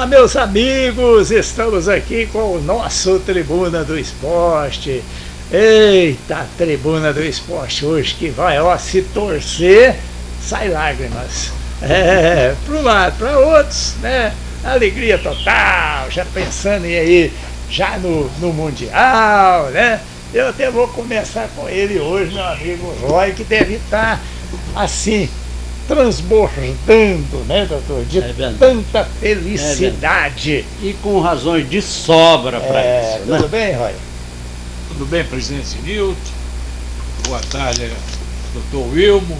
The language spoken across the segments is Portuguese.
Fala, meus amigos, estamos aqui com o nosso Tribuna do Esporte. Eita, Tribuna do Esporte hoje que vai, ó, se torcer, sai lágrimas. Para um lado, para outros, né? Alegria total, já pensando em ir já no Mundial, né? Eu até vou começar com ele hoje, meu amigo Roy, que deve estar assim, transbordando, né, doutor? De tanta felicidade. E com razões de sobra para isso. Tudo né? bem, Roy? Tudo bem, presidente Nilton? Boa tarde, doutor Wilmo.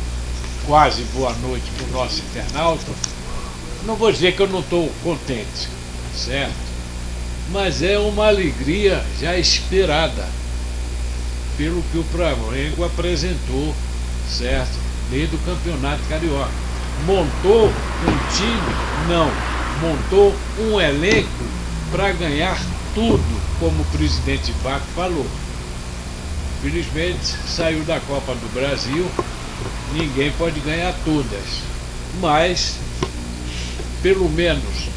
Quase boa noite para o nosso internauta. Não vou dizer que eu não estou contente, certo? Mas é uma alegria já esperada pelo que o Flamengo apresentou, certo? Desde o Campeonato Carioca. Montou um time? Não. Montou um elenco para ganhar tudo, como o presidente Baco falou. Felizmente, saiu da Copa do Brasil, ninguém pode ganhar todas. Mas, pelo menos,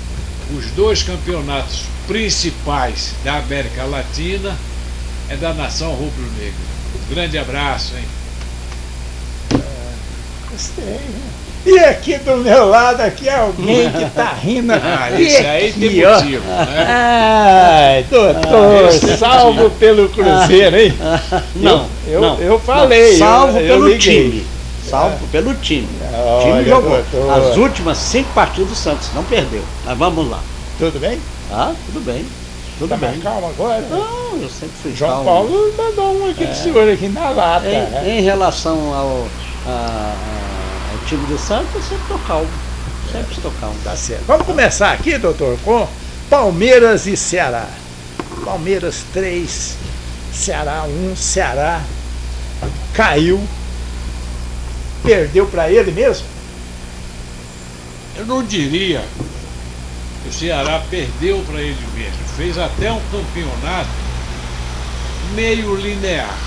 os dois campeonatos principais da América Latina é da nação rubro-negra. Grande abraço, hein? Gostei. E aqui do meu lado, aqui alguém que tá rindo. Isso aí tem motivo, né? Ai, doutor, salvo pelo Cruzeiro, hein? Eu falei. Salvo eu pelo liguei. time. Salvo pelo time. O Olha, time jogou. doutor. As últimas 5 partidas do Santos não perdeu. Mas vamos lá. Tudo bem? Ah, tudo bem. Tudo Tá bem. mais calmo agora? Não, eu sempre fui João calmo. Paulo mandou um aqui do senhor aqui na lata. Em relação ao time do Santos, eu sempre estou calmo. Sempre estou calmo. Tá certo. Vamos começar aqui, doutor, com Palmeiras e Ceará. Palmeiras 3, Ceará 1. Ceará caiu. Perdeu para ele mesmo? Eu não diria que o Ceará perdeu para ele mesmo. Fez até um campeonato meio linear.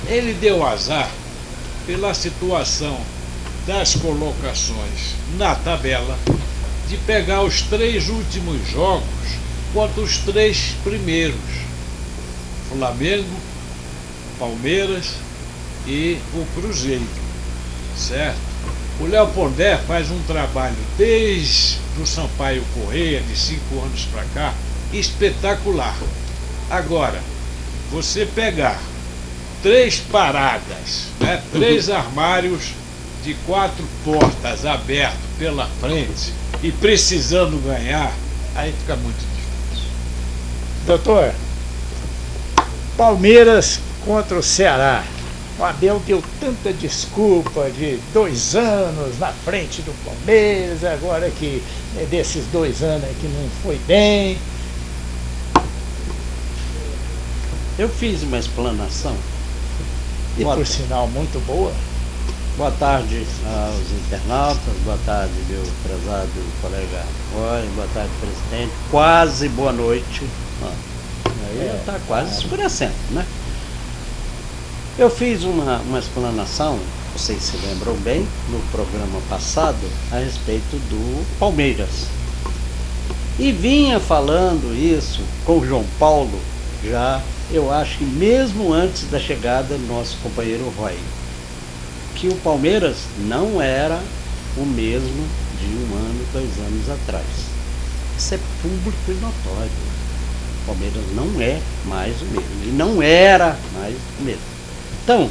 Ele deu azar pela situação das colocações na tabela, de pegar os 3 últimos jogos contra os 3 primeiros: Flamengo, Palmeiras e o Cruzeiro, certo? O Léo Pondé faz um trabalho desde o Sampaio Corrêa, de 5 anos para cá, espetacular. Agora, você pegar 3 paradas, né? 3 armários de 4 portas abertos pela frente e precisando ganhar, aí fica muito difícil. Doutor, Palmeiras contra o Ceará. O Abel deu tanta desculpa de 2 anos na frente do Palmeiras, agora que desses 2 anos que não foi bem. Eu fiz uma explanação. E por sinal muito boa. Boa tarde aos internautas, boa tarde, meu prezado colega Roy, boa tarde, presidente, quase boa noite. Aí está quase escurecendo, né? Eu fiz uma explanação, vocês se lembram bem, no programa passado, a respeito do Palmeiras. E vinha falando isso com o João Paulo, já, eu acho que mesmo antes da chegada do nosso companheiro Roy, que o Palmeiras não era o mesmo de 1 ano, 2 anos atrás. Isso é público e notório. O Palmeiras não é mais o mesmo. E não era mais o mesmo. Então,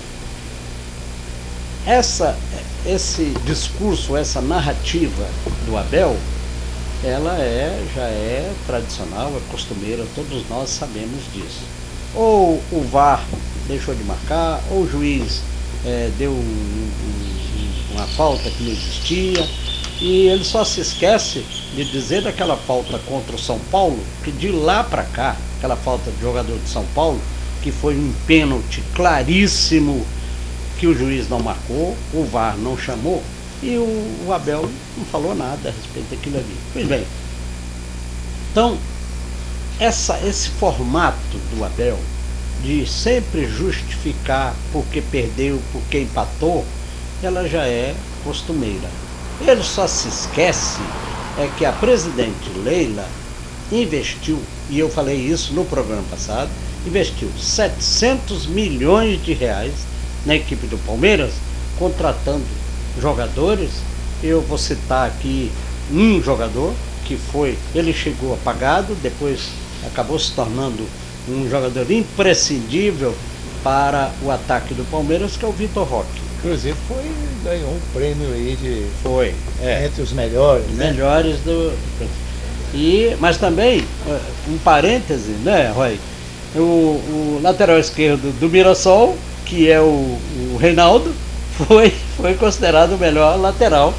esse discurso, essa narrativa do Abel, ela já é tradicional, é costumeira, todos nós sabemos disso. Ou o VAR deixou de marcar, ou o juiz deu uma falta que não existia, e ele só se esquece de dizer daquela falta contra o São Paulo, que de lá para cá, aquela falta de jogador de São Paulo, que foi um pênalti claríssimo, que o juiz não marcou, o VAR não chamou, e o Abel não falou nada a respeito daquilo ali. Pois bem, então, esse formato do Abel, de sempre justificar porque perdeu, porque empatou, ela já é costumeira. Ele só se esquece é que a presidente Leila investiu, e eu falei isso no programa passado, investiu 700 milhões de reais na equipe do Palmeiras, contratando jogadores. Eu vou citar aqui um jogador que ele chegou apagado, depois acabou se tornando um jogador imprescindível para o ataque do Palmeiras, que é o Vitor Roque. Inclusive ganhou um prêmio aí entre os melhores, né? Melhores mas também, um parêntese, né, Roy? O lateral esquerdo do Mirassol, que é o Reinaldo, foi considerado o melhor lateral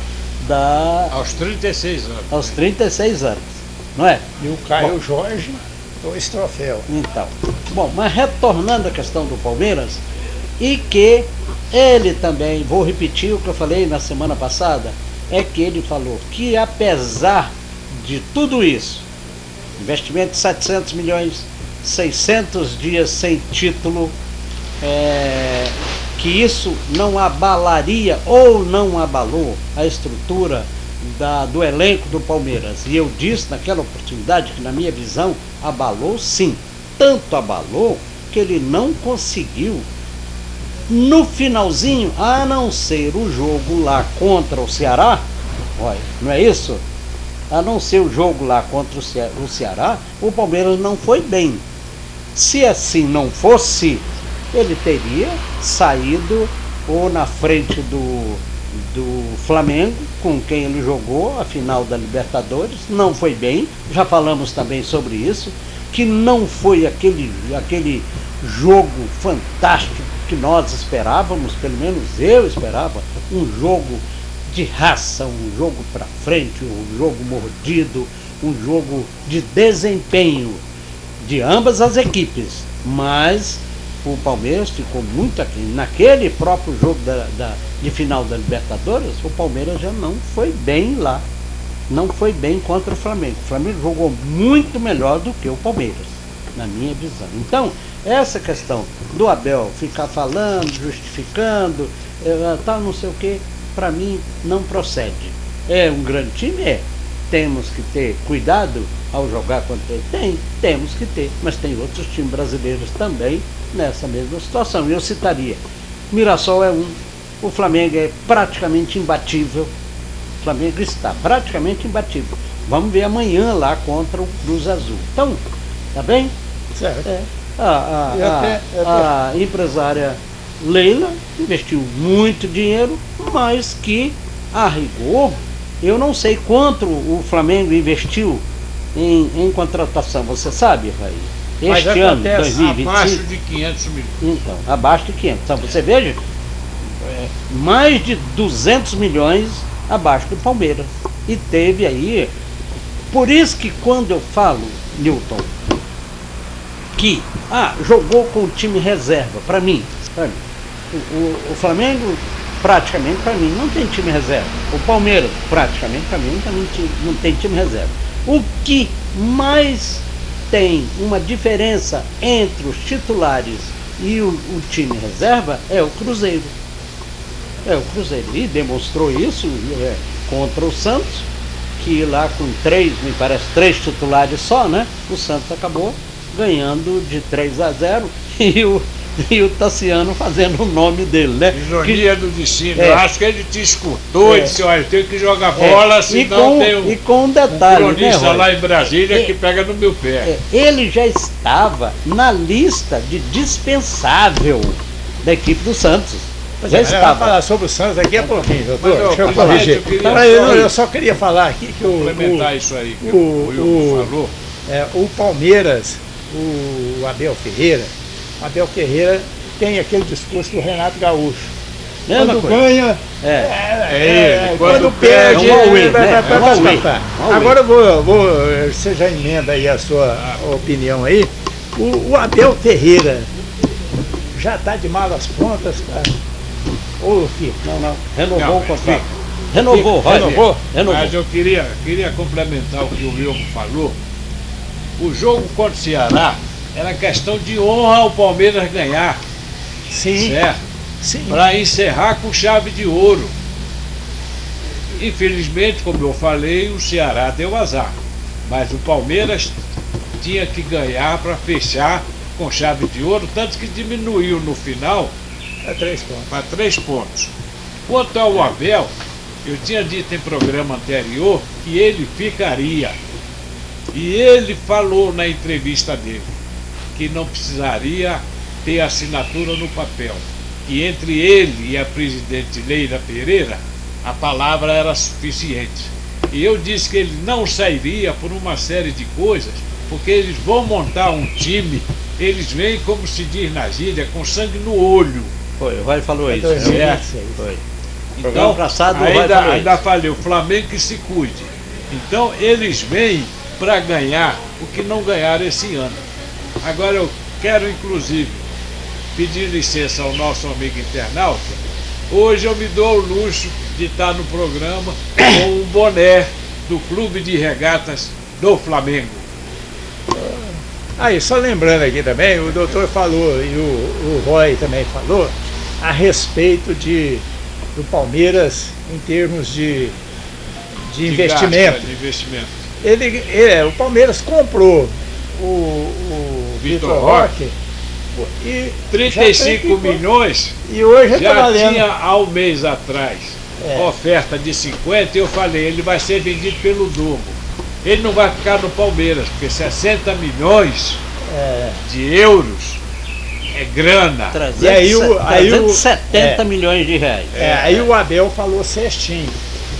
aos 36 anos. Aos 36 anos, não é? E o Caio Jorge, 2 troféus. Então, mas retornando à questão do Palmeiras, e que ele também, vou repetir o que eu falei na semana passada, é que ele falou que apesar de tudo isso, investimento de 700 milhões, 600 dias sem título, que isso não abalaria ou não abalou a estrutura do elenco do Palmeiras. E eu disse naquela oportunidade que, na minha visão, abalou sim. Tanto abalou que ele não conseguiu, no finalzinho, a não ser o jogo lá contra o Ceará, não é isso? A não ser o jogo lá contra o Ceará, o Palmeiras não foi bem. Se assim não fosse, ele teria saído ou na frente do Flamengo, com quem ele jogou a final da Libertadores. Não foi bem, já falamos também sobre isso, que não foi aquele jogo fantástico que nós esperávamos, pelo menos eu esperava, um jogo de raça, um jogo para frente, um jogo mordido, um jogo de desempenho de ambas as equipes, mas o Palmeiras ficou muito aqui. Naquele próprio jogo de final da Libertadores, o Palmeiras já não foi bem lá, não foi bem contra o Flamengo. O Flamengo jogou muito melhor do que o Palmeiras, na minha visão. Então, essa questão do Abel ficar falando, justificando, tal, não sei o que, para mim não procede. É um grande time? Temos que ter cuidado ao jogar contra ele? Temos que ter, mas tem outros times brasileiros também nessa mesma situação. Eu citaria, Mirassol é o Flamengo é praticamente imbatível. O Flamengo está praticamente imbatível. Vamos ver amanhã lá contra o Cruz Azul. Então, tá bem? Certo. A empresária Leila investiu muito dinheiro, mas que, a rigor, eu não sei quanto o Flamengo investiu em contratação. Você sabe, Raí? Este ano, 2025, abaixo de 500 milhões. Então, abaixo de 500. Então, você veja, mais de 200 milhões abaixo do Palmeiras. E teve aí... Por isso que quando eu falo, Newton, que jogou com o time reserva, para mim, o Flamengo praticamente, para mim, não tem time reserva. O Palmeiras, praticamente, para mim, não tem time reserva. O que mais tem uma diferença entre os titulares e o time reserva é o Cruzeiro. E demonstrou isso contra o Santos, que lá com me parece 3 titulares só, né? O Santos acabou ganhando de 3-0 e o Tassiano fazendo o nome dele, né? Ironia do destino. Eu acho que ele te escutou e disse, olha, tem que jogar bola, senão tem com um detalhe, um cronista lá em Brasília que pega no meu pé. Ele já estava na lista de dispensável da equipe do Santos. Já estava. Vamos falar sobre o Santos daqui a pouquinho, doutor. Deixa eu corrigir. Eu só queria falar aqui que complementar isso aí que o Wilson falou. O Palmeiras, o Abel Ferreira tem aquele discurso do Renato Gaúcho. Quando ganha, quando perde, Agora você já emenda aí a sua opinião aí. O Abel Ferreira já está de malas prontas, cara. Ou fica? Não. Renovou o contrato. Renovou. Mas eu queria complementar o que o Wilson falou. O jogo contra o Ceará era questão de honra o Palmeiras ganhar. Sim. Certo? Sim. Para encerrar com chave de ouro. Infelizmente, como eu falei, o Ceará deu azar. Mas o Palmeiras tinha que ganhar para fechar com chave de ouro, tanto que diminuiu no final É 3 pontos. para 3 pontos. Quanto ao Abel, eu tinha dito em programa anterior que ele ficaria. E ele falou na entrevista dele que não precisaria ter assinatura no papel. Que entre ele e a presidente Leila Pereira, a palavra era suficiente. E eu disse que ele não sairia por uma série de coisas, porque eles vão montar um time, eles vêm, como se diz na gíria, com sangue no olho. Foi, o Roy falou isso. 2026. Foi. Então, Programa passado, o Roy falou ainda isso. falei, o Flamengo que se cuide. Então, eles vêm para ganhar o que não ganharam esse ano. Agora, eu quero, inclusive, pedir licença ao nosso amigo internauta. Hoje eu me dou o luxo de estar no programa com um boné do Clube de Regatas do Flamengo. Aí, só lembrando aqui também, o doutor falou, e o Roy também falou, a respeito do Palmeiras em termos de investimento. Gasto, de investimento. O Palmeiras comprou o Vitor Vitor Roque e 35 milhões e hoje está já valendo. tinha há um mês atrás oferta de 50 e eu falei, ele vai ser vendido pelo dobro. Ele não vai ficar no Palmeiras, porque 60 milhões de euros é grana. E aí o- 370 milhões de reais. Aí o Abel falou cestinho.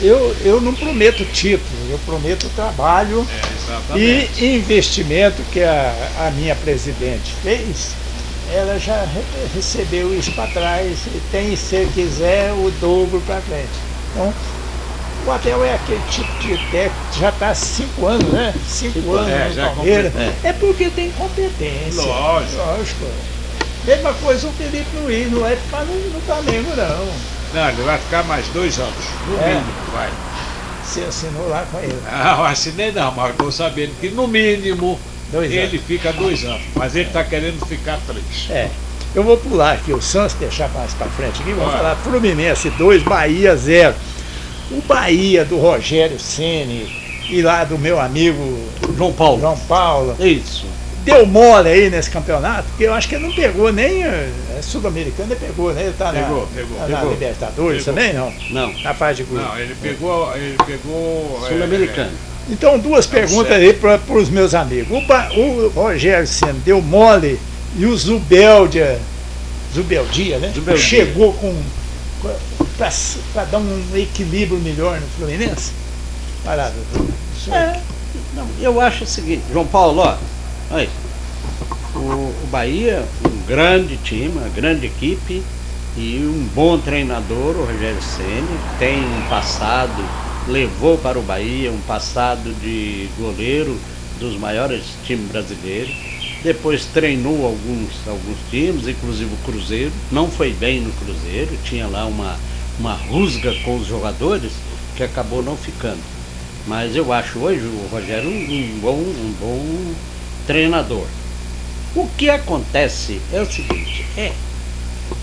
Eu não prometo título, eu prometo trabalho Exatamente. e investimento que a minha presidente fez. Ela já recebeu isso para trás e tem, se quiser, o dobro para frente. Então, o Abel é aquele tipo de técnico que já está há 5 anos, né? 5 anos já no Palmeiras. completou. É porque tem competência. Lógico. Mesma coisa o Felipe Luiz, não é ficar no Flamengo, não. Não, ele vai ficar mais 2 anos, no mínimo, vai. Você assinou lá com ele. Não, assinei não, mas estou sabendo que no mínimo 2 anos. ele fica 2 anos, mas ele está querendo ficar 3. Eu vou pular aqui o Santos, deixar mais para frente aqui, vamos Vai. falar Fluminense 2, Bahia 0. O Bahia do Rogério Ceni e lá do meu amigo João Paulo. João Paulo, Isso. deu mole aí nesse campeonato, porque eu acho que ele não pegou nem Sul-Americano, ele pegou, né? Ele tá na pegou. Libertadores Pegou. também, não? Não. Na fase de grupo. Não, ele pegou Sul-Americano. Então, duas perguntas aí para os meus amigos. O Rogério Ceni deu mole e o Zubeldia, né? Zubeldia. Chegou para dar um equilíbrio melhor no Fluminense? Parado. Não, eu acho o seguinte, João Paulo, ó, aí, o Bahia, um grande time, uma grande equipe e um bom treinador, o Rogério Ceni, tem um passado, levou para o Bahia um passado de goleiro dos maiores times brasileiros, depois treinou alguns times, inclusive o Cruzeiro, não foi bem no Cruzeiro, tinha lá uma rusga com os jogadores que acabou não ficando. Mas eu acho hoje o Rogério um bom treinador. O que acontece é o seguinte,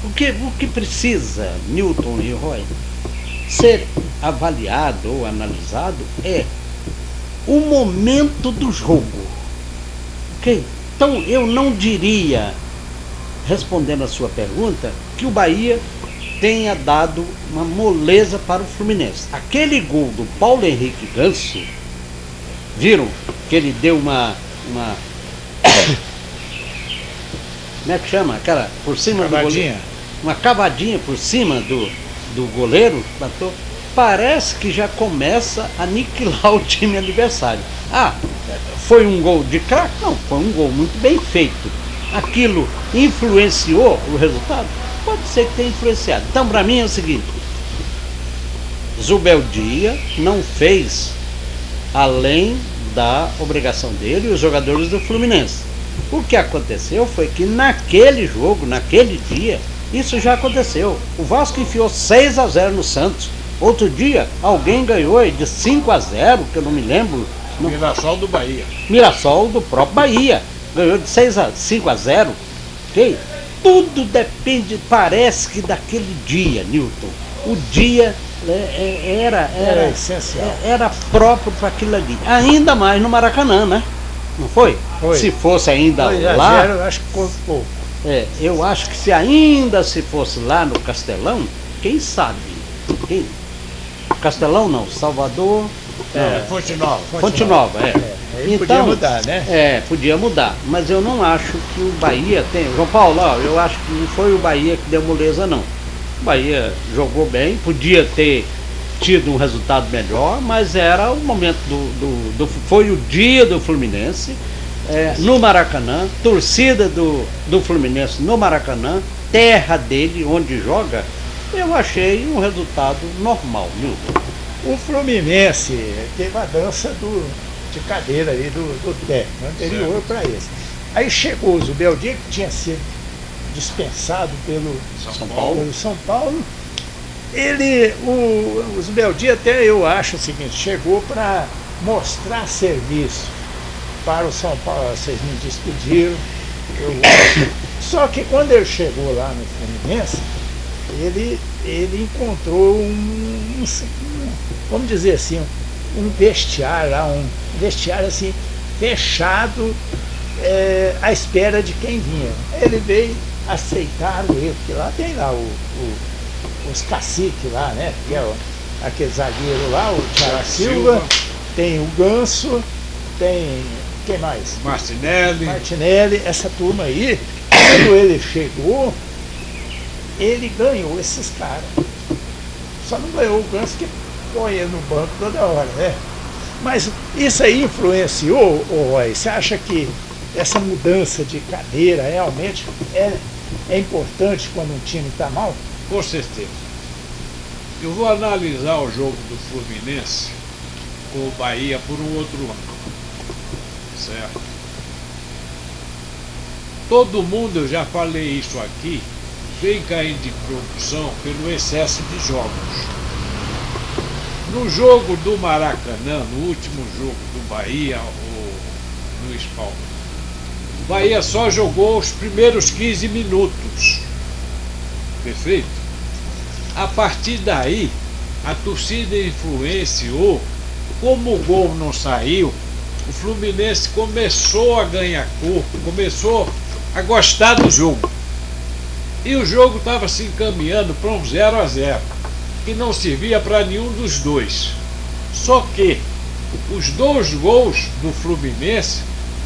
o que precisa Newton e Roy ser avaliado ou analisado é o momento do jogo. Ok? Então eu não diria, respondendo a sua pergunta, que o Bahia tenha dado uma moleza para o Fluminense. Aquele gol do Paulo Henrique Ganso, viram que ele deu uma como é que chama? Aquela por cima do goleiro, uma cavadinha por cima do goleiro, bateu. Parece que já começa a aniquilar o time adversário. Foi um gol de craque? Não, foi um gol muito bem feito. Aquilo influenciou o resultado? Pode ser que tenha influenciado. Então, para mim é o seguinte: Zubeldia não fez além da obrigação dele e os jogadores do Fluminense. O que aconteceu foi que naquele jogo, naquele dia, isso já aconteceu. O Vasco enfiou 6-0 no Santos. Outro dia, alguém ganhou de 5-0, que eu não me lembro. Mirassol do Bahia. Mirassol do próprio Bahia. Ganhou de 5-0. Ok? Tudo depende, parece que daquele dia, Newton. O dia Era essencial. Era próprio para aquilo ali. Ainda mais no Maracanã, né? Não foi? Foi. Se fosse ainda 2-0, lá, eu acho que ficou pouco. eu acho que se ainda se fosse lá no Castelão, quem sabe? Castelão não, Salvador, Fonte Nova. Fonte Nova, Aí podia mudar, né? Podia mudar, mas eu não acho que o Bahia tem. João Paulo, eu acho que não foi o Bahia que deu moleza, não. O Bahia jogou bem, podia ter tido um resultado melhor, mas era o momento foi o dia do Fluminense, no Maracanã, torcida do Fluminense no Maracanã, terra dele, onde joga. Eu achei um resultado normal, Milton. O Fluminense teve a dança de cadeira aí do técnico anterior para esse. Aí chegou o Zubeldia, que tinha sido dispensado pelo São Paulo. O Zubeldia, até eu acho o seguinte, chegou para mostrar serviço para o São Paulo. Vocês me despediram. Só que quando ele chegou lá no Fluminense, ele encontrou vamos dizer assim, um vestiário lá, um vestiário assim, fechado, à espera de quem vinha. Ele veio, aceitaram ele, porque lá tem lá os caciques lá, né? Que é aquele zagueiro lá, o Thiago Silva, tem o Ganso, tem quem mais? Martinelli, essa turma aí, quando ele chegou, ele ganhou esses caras. Só não ganhou o Ganso que põe ele no banco toda hora, né? Mas isso aí influenciou, Roy? Você acha que essa mudança de cadeira realmente é importante quando um time está mal? Com certeza. Eu vou analisar o jogo do Fluminense com o Bahia por um outro ângulo. Certo? Todo mundo, eu já falei isso aqui, vem caindo de produção pelo excesso de jogos. No jogo do Maracanã, no último jogo do Bahia, o Luiz Paulo, o Bahia só jogou os primeiros 15 minutos. Perfeito? A partir daí, a torcida influenciou. Como o gol não saiu, o Fluminense começou a ganhar corpo, começou a gostar do jogo. E o jogo estava se encaminhando para um 0-0, que não servia para nenhum dos dois. Só que os 2 gols do Fluminense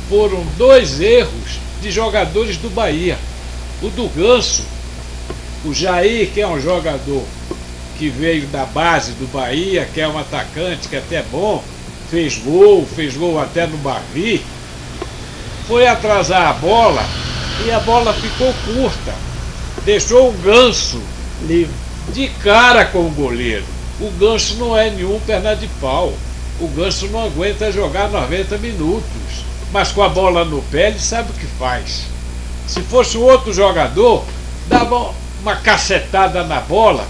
foram 2 erros de jogadores do Bahia. O do Ganso, o Jair, que é um jogador que veio da base do Bahia, que é um atacante que é até bom, fez gol até no Bavi, foi atrasar a bola e a bola ficou curta. Deixou o Ganso de cara com o goleiro. O Ganso não é nenhum perna de pau. O Ganso não aguenta jogar 90 minutos. Mas com a bola no pé, ele sabe o que faz. Se fosse outro jogador, dava uma cacetada na bola,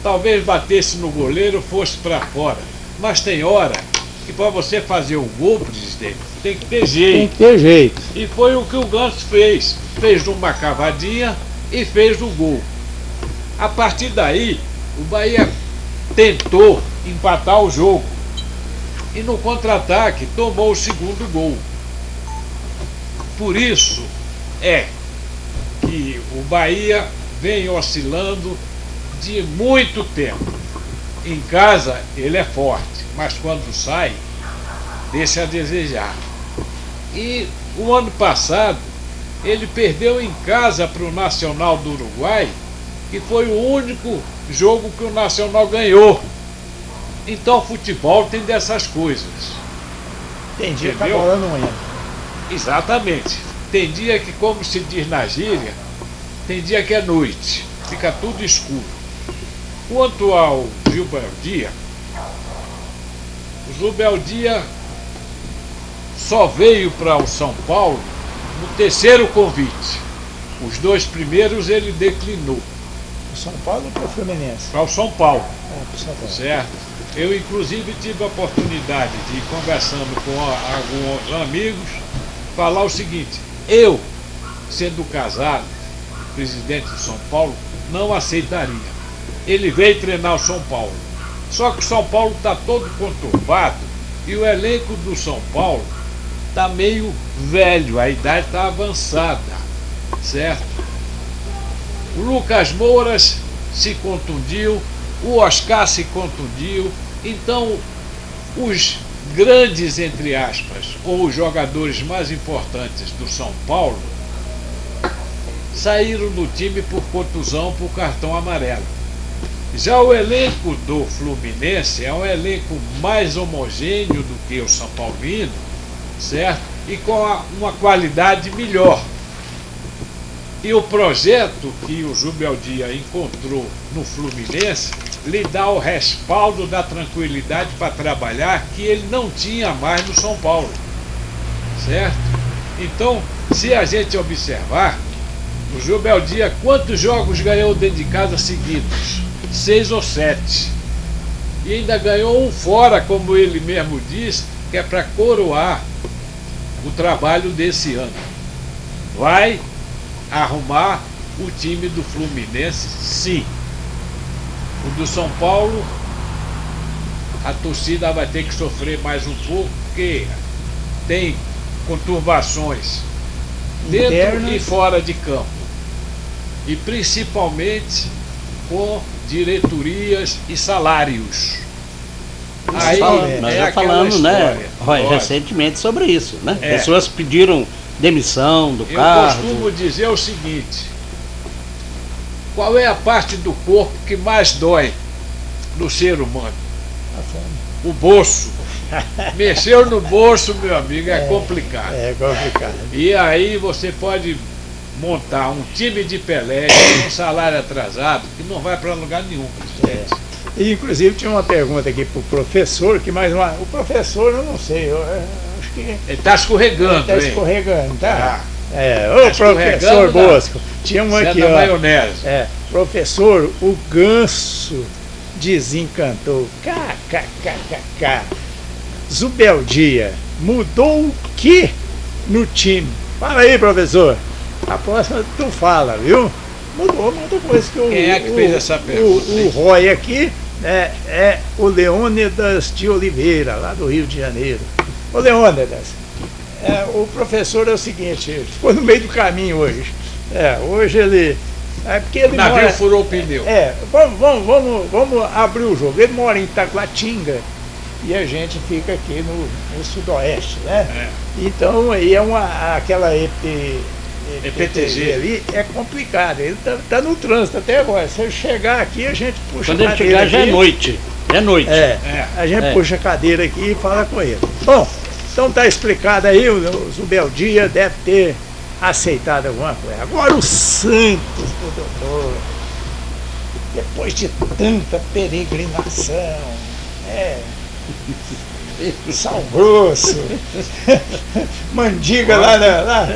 talvez batesse no goleiro, fosse para fora. Mas tem hora que para você fazer o gol, presidente, tem que ter jeito. Tem que ter jeito. E foi o que o Ganso fez. Fez uma cavadinha e fez o gol. A partir daí, o Bahia tentou empatar o jogo. E no contra-ataque tomou o segundo gol. Por isso que o Bahia vem oscilando de muito tempo. Em casa ele é forte, mas quando sai, deixa a desejar. E o ano passado ele perdeu em casa para o Nacional do Uruguai, que foi o único jogo que o Nacional ganhou. Então futebol tem dessas coisas. Tem dia que a bola não entra. Exatamente. Tem dia que, como se diz na gíria, tem dia que é noite, fica tudo escuro. Quanto ao Zubeldia, o Zubeldia só veio para o São Paulo no terceiro convite. Os 2 primeiros ele declinou. O São Paulo ou para o Fluminense? Para o São Paulo. Para o São Paulo. Certo? Eu, inclusive, tive a oportunidade de, conversando com alguns amigos, falar o seguinte: eu, sendo casado, presidente de São Paulo, não aceitaria. Ele veio treinar o São Paulo. Só que o São Paulo está todo conturbado e o elenco do São Paulo está meio velho, a idade está avançada, certo? O Lucas Mouras se contundiu, o Oscar se contundiu, então os grandes, entre aspas, ou os jogadores mais importantes do São Paulo saíram do time por contusão, por cartão amarelo. Já o elenco do Fluminense é um elenco mais homogêneo do que o São Paulino, certo? E com uma qualidade melhor. E o projeto que o Zubeldia encontrou no Fluminense lhe dá o respaldo da tranquilidade para trabalhar que ele não tinha mais no São Paulo, certo? Então, se a gente observar, o Zubeldia, quantos jogos ganhou dentro de casa seguidos? 6 ou 7. E ainda ganhou um fora, como ele mesmo diz, que é para coroar o trabalho desse ano. Vai arrumar o time do Fluminense, sim. O do São Paulo, a torcida vai ter que sofrer mais um pouco, porque tem conturbações dentro internas e fora de campo. E principalmente com diretorias e salários. Aí Nós é já aquela falamos, né, história. Roy, Lógico. recentemente sobre isso, né? É. Pessoas pediram demissão do Eu cargo. costumo dizer o seguinte: qual é a parte do corpo que mais dói no ser humano? A fome. O bolso. Mexeu no bolso, meu amigo, é complicado. É complicado. E aí você pode montar um time de Pelé com um salário atrasado que não vai para lugar nenhum, presidente. E, inclusive, tinha uma pergunta aqui para o professor, que mais uma. O professor, eu não sei, eu acho que Ele está escorregando, está hein? escorregando, tá? Tá. É, Tá ô professor escorregando, Bosco, tinha um Você é aqui, da ó. maionese. É, professor, o ganso desencantou. KKKKK. Zubeldia mudou o que no time? Fala aí, professor. A próxima tu fala, viu? Mudou muita coisa que o. Quem é que fez essa pergunta, O hein? Roy aqui é o Leônidas de Oliveira, lá do Rio de Janeiro. Ô Leônidas, o professor é o seguinte, ele ficou no meio do caminho hoje. Hoje ele. É porque ele O navio mora. furou o pneu. Vamos abrir o jogo. Ele mora em Taguatinga e a gente fica aqui no sudoeste, né? É. Então aí aquela EPTG EPTG. ali é complicado. Ele tá no trânsito até agora. Se ele chegar aqui, a gente puxa Quando a ele cadeira chegar já é aqui. noite. É noite. A gente É. puxa a cadeira aqui e fala com ele. Bom, então tá explicado aí, o Zubeldia deve ter aceitado alguma coisa. Agora o Santos do doutor, depois de tanta peregrinação, Sal Grosso, Mandiga lá,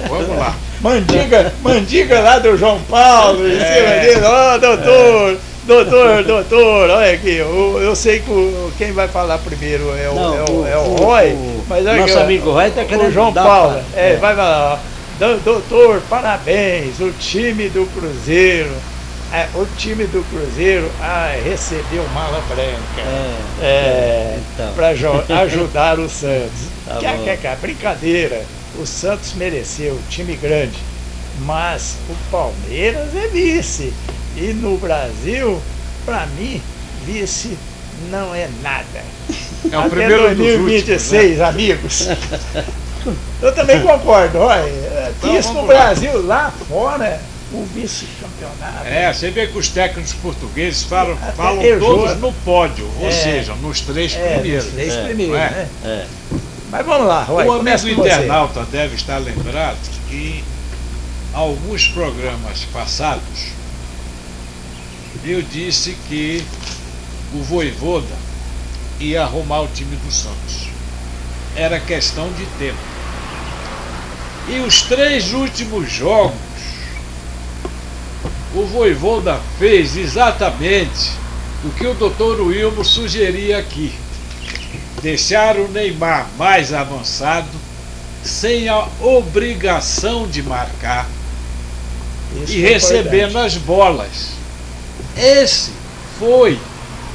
Vamos lá. Mandiga lá do João Paulo, em cima dele, ó, doutor, olha aqui, eu sei que quem vai falar primeiro é o Roy, mas olha nosso aqui, amigo Roy tá querendo o João dar Paulo, pra- vai falar, ó. Doutor, parabéns, o time do Cruzeiro recebeu mala branca Então. para ajudar o Santos. Tá bom. Brincadeira, o Santos mereceu, time grande, mas o Palmeiras é vice. E no Brasil, para mim, vice não é nada. É o Até primeiro dos 2026, últimos, né? amigos. Eu também concordo, olha, Então, isso no vamos lá. Brasil, lá fora, o vice-campeonato. Você vê que os técnicos portugueses falam errou. todos no pódio, ou seja, nos 3 primeiros. Nos 3 É, primeiros, não é? né? É. Mas vamos lá, Roy, O começa amigo com você. internauta deve estar lembrado que alguns programas passados eu disse que o Vojvoda ia arrumar o time do Santos. Era questão de tempo. E os 3 últimos jogos, o Vojvoda fez exatamente o que o Dr. Wilmo sugeria aqui. Deixar o Neymar mais avançado, sem a obrigação de marcar Isso e é recebendo importante. as bolas. Esse foi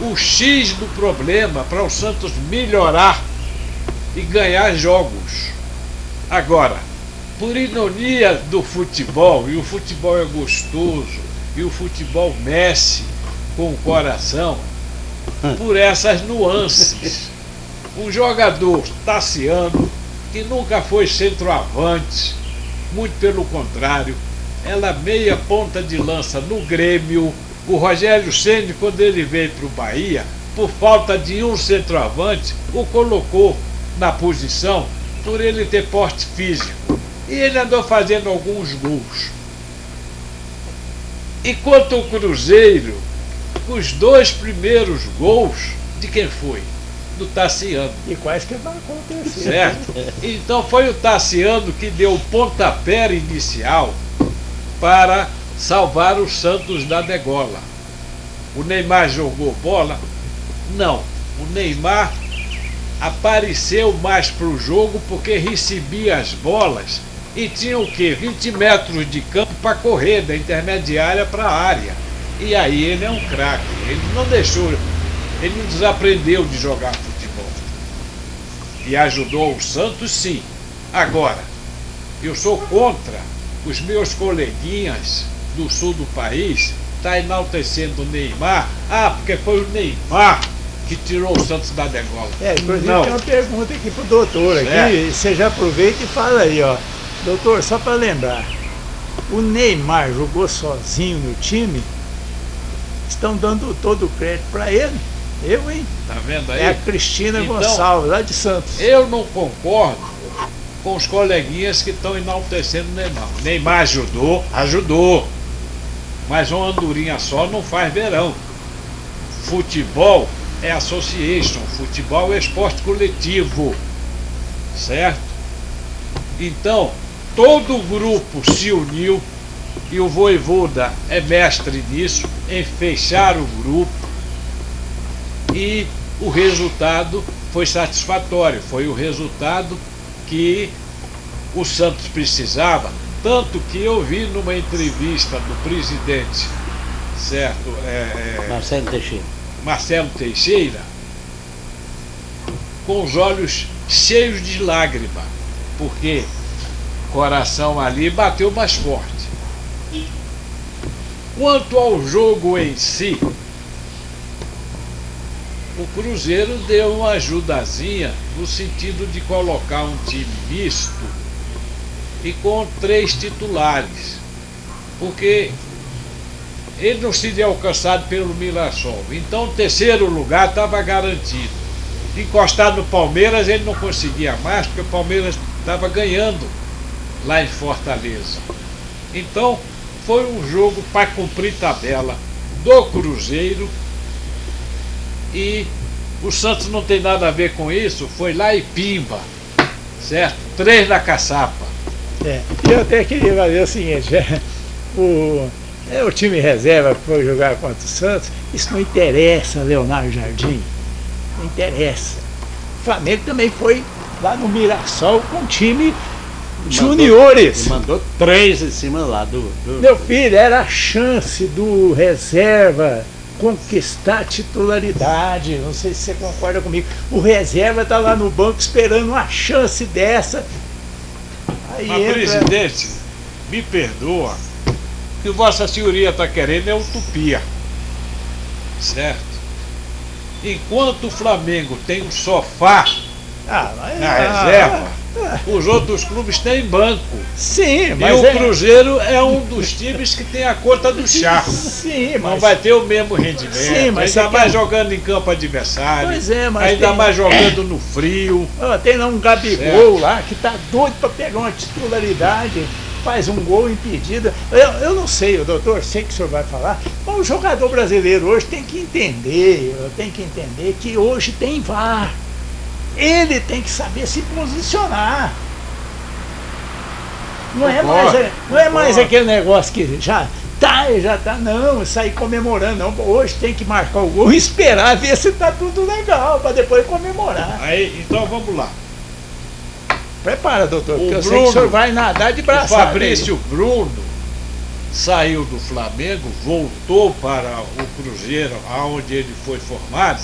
o X do problema para o Santos melhorar e ganhar jogos. Agora, por ironia do futebol, e o futebol é gostoso, e o futebol mexe com o coração, por essas nuances. Um jogador Tassiano, que nunca foi centroavante, muito pelo contrário, ela meia ponta de lança no Grêmio. O Rogério Ceni, quando ele veio para o Bahia, por falta de um centroavante, o colocou na posição por ele ter porte físico. E ele andou fazendo alguns gols. E quanto ao Cruzeiro, os 2 primeiros gols, de quem foi? Do Tassiano. E quais que vai acontecer. Certo? Então foi o Tassiano que deu o pontapé inicial para salvar o Santos da degola. O Neymar jogou bola? Não. O Neymar apareceu mais para o jogo porque recebia as bolas e tinha o quê? 20 metros de campo para correr da intermediária para a área. E aí ele é um craque. Ele não deixou, ele não desaprendeu de jogar futebol. E ajudou o Santos, sim. Agora, eu sou contra os meus coleguinhas do sul do país tá enaltecendo o Neymar. Porque foi o Neymar que tirou o Santos da degola. Inclusive Não. tem uma pergunta aqui pro doutor aqui. Certo. Você já aproveita e fala aí, ó. Doutor, só para lembrar, o Neymar jogou sozinho no time? Estão dando todo o crédito para ele? Eu, hein? Tá vendo aí? É a Cristina Então, Gonçalves, lá de Santos. Eu não concordo com os coleguinhas que estão enaltecendo o Neymar. O Neymar ajudou. Mas uma andorinha só não faz verão. Futebol é association, futebol é esporte coletivo. Certo? Então, todo o grupo se uniu e o Vojvoda é mestre nisso, em fechar o grupo, e o resultado foi satisfatório, foi o resultado que o Santos precisava, tanto que eu vi numa entrevista do presidente, certo, Marcelo Teixeira, com os olhos cheios de lágrima, porque o coração ali bateu mais forte. Quanto ao jogo em si, o Cruzeiro deu uma ajudazinha no sentido de colocar um time misto e com 3 titulares, porque ele não seria alcançado pelo Mirassol. Então o 3º lugar estava garantido. Encostado no Palmeiras ele não conseguia mais, porque o Palmeiras estava ganhando lá em Fortaleza. Então foi um jogo para cumprir tabela do Cruzeiro, e o Santos não tem nada a ver com isso, foi lá e pimba, certo? 3 na caçapa. Eu até queria fazer o seguinte, o time reserva que foi jogar contra o Santos, isso não interessa, Leonardo Jardim, não interessa. O Flamengo também foi lá no Mirassol com o time juniores. Mandou 3 em cima lá do... Meu filho, era a chance do reserva conquistar a titularidade. Não sei se você concorda comigo. O reserva está lá no banco esperando uma chance dessa. Aí Mas, presidente, me perdoa, o que Vossa Senhoria está querendo é utopia, certo? Enquanto o Flamengo tem um sofá na reserva, os outros clubes têm banco. Sim, E mas o Cruzeiro é um dos times que tem a conta do chá. Sim, Não mas vai ter o mesmo rendimento. Sim, mas ainda você mais quer- jogando em campo adversário. Pois é, mas ainda tem- mais jogando no frio. Tem lá um Gabigol Certo. lá que tá doido para pegar uma titularidade, faz um gol impedido. Eu não sei, doutor, sei que o senhor vai falar, mas o jogador brasileiro hoje tem que entender que hoje tem VAR. Ele tem que saber se posicionar. Não é mais Concordo. aquele negócio que já tá, não, sair comemorando, não. Hoje tem que marcar o gol e esperar ver se tá tudo legal, para depois comemorar. Aí, então vamos lá. Prepara, doutor, porque O eu sei que o Bruno, senhor vai nadar de O braçada. Fabrício Bruno, saiu do Flamengo, voltou para o Cruzeiro, aonde ele foi formado,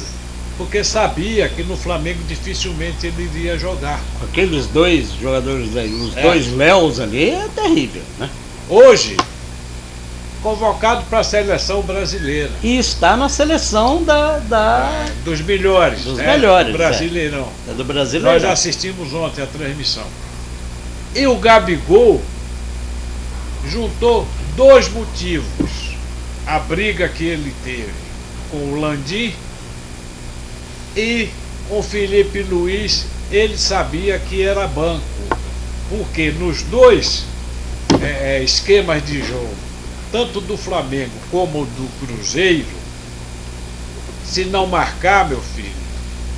porque sabia que no Flamengo dificilmente ele iria jogar. Aqueles dois jogadores aí, os dois Léos ali, é terrível, né? Hoje, convocado para a seleção brasileira. E está na seleção Dos melhores. Dos melhores, do Brasileirão. É do Brasileirão. Nós assistimos ontem a transmissão. E o Gabigol juntou dois motivos. A briga que ele teve com o Landim e com o Felipe Luiz, ele sabia que era banco. Porque nos dois esquemas de jogo, tanto do Flamengo como do Cruzeiro, se não marcar, meu filho,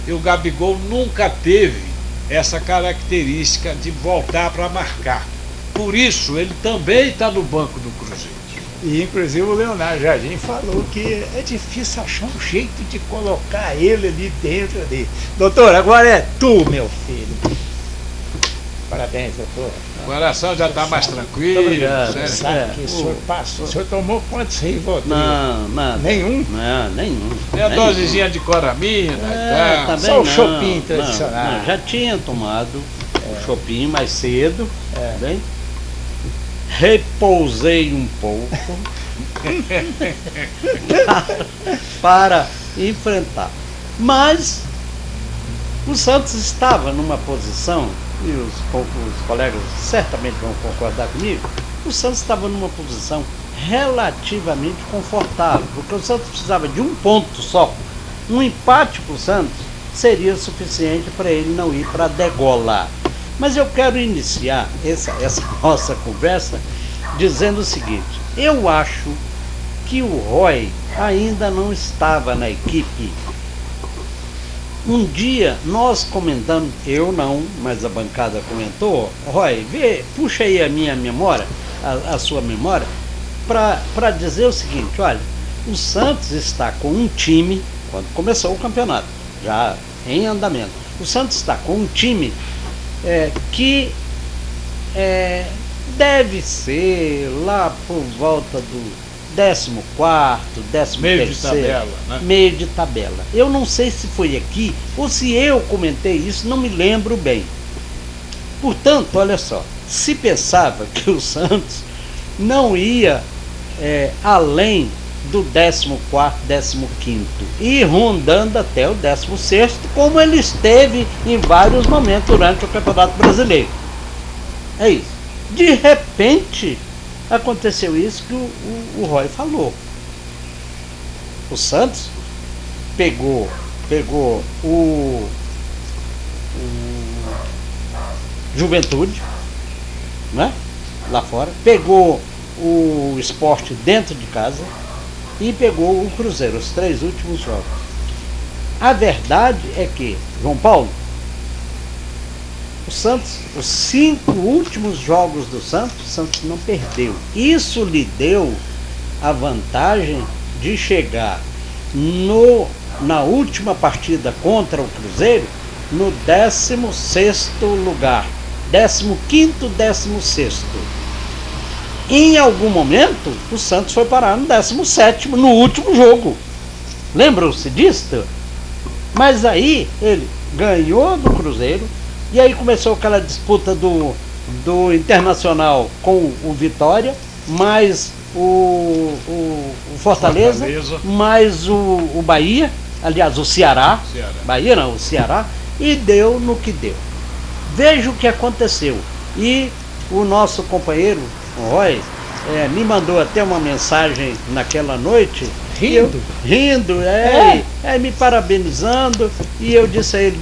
e o Gabigol nunca teve essa característica de voltar para marcar. Por isso, ele também está no banco do Cruzeiro. E inclusive o Leonardo Jardim falou que é difícil achar um jeito de colocar ele ali dentro ali. Doutor, agora é tu, meu filho. Parabéns, doutor. O coração já está mais tranquilo. Obrigado. Né? Sabe que o senhor passou. O senhor tomou quantos Rivotril? Não, nada. Nenhum? Não, nenhum. Tem a dosezinha de coramina e tal. Também Só o não, Chopin tradicional. não, já tinha tomado o Chopin mais cedo, bem? Repousei um pouco para enfrentar. Mas o Santos estava numa posição, e os colegas certamente vão concordar comigo, o Santos estava numa posição relativamente confortável, porque o Santos precisava de um ponto só. Um empate para o Santos seria suficiente para ele não ir para a degola. Mas eu quero iniciar essa nossa conversa dizendo o seguinte: eu acho que o Roy ainda não estava na equipe. Um dia nós comentamos, eu não, mas a bancada comentou, Roy, puxa aí a minha memória, a sua memória, para dizer o seguinte: olha, o Santos está com um time, quando começou o campeonato, já em andamento, o Santos está com um time que deve ser lá por volta do 14º, 13º, Meio de tabela, né? Meio de tabela. Eu não sei se foi aqui ou se eu comentei isso, não me lembro bem. Portanto, olha só, se pensava que o Santos não ia além do 14º, 15º e rondando até o 16º, como ele esteve em vários momentos durante o Campeonato Brasileiro. É isso. De repente, aconteceu isso que o Roy falou. O Santos pegou o Juventude, né? Lá fora, pegou o Sport dentro de casa e pegou o Cruzeiro, os 3 últimos jogos. A verdade é que, João Paulo, o Santos, os 5 últimos jogos do Santos, o Santos não perdeu. Isso lhe deu a vantagem de chegar na última partida contra o Cruzeiro no 16º lugar. 15º, 16º. Em algum momento, o Santos foi parar no 17º, no último jogo. Lembram-se disso? Mas aí ele ganhou do Cruzeiro. E aí começou aquela disputa do Internacional com o Vitória, mais o Fortaleza, mais o Bahia, aliás, o Ceará. Bahia não, o Ceará, e deu no que deu. Veja o que aconteceu. E o nosso companheiro, o Roy, me mandou até uma mensagem naquela noite, rindo, me parabenizando, e eu disse a ele,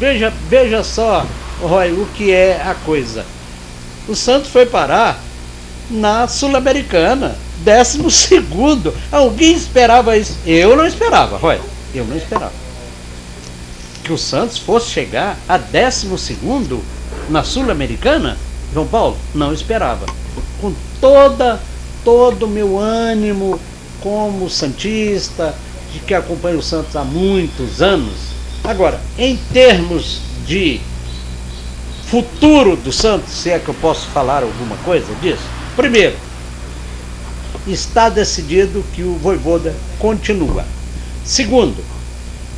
veja só, Roy, o que é a coisa. O Santos foi parar na Sul-Americana, 12º. Alguém esperava isso? Eu não esperava, Roy. Eu não esperava. Que o Santos fosse chegar a 12º na Sul-Americana, João Paulo, não esperava. Com todo o meu ânimo como santista, de que acompanha o Santos há muitos anos. Agora, em termos de futuro do Santos, se é que eu posso falar alguma coisa disso. Primeiro, está decidido que o Vojvoda continua. Segundo,